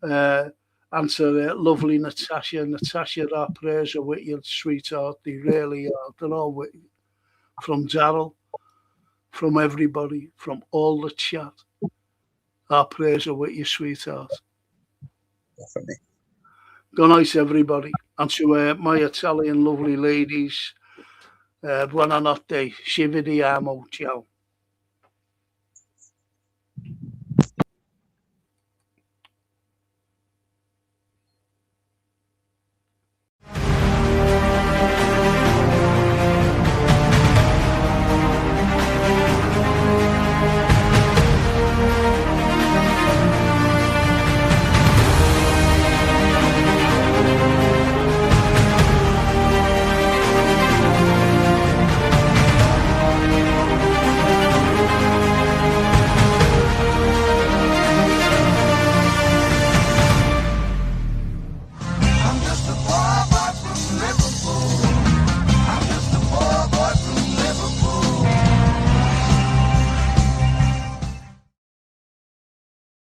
And to lovely Natasha. Natasha, our prayers are with you, sweetheart. They really are. They're all with you. From Darryl, from everybody, from all the chat. Our prayers are with you, sweetheart. Definitely. Good night, everybody. And to my Italian lovely ladies, buonanotte, ci vediamo, ciao.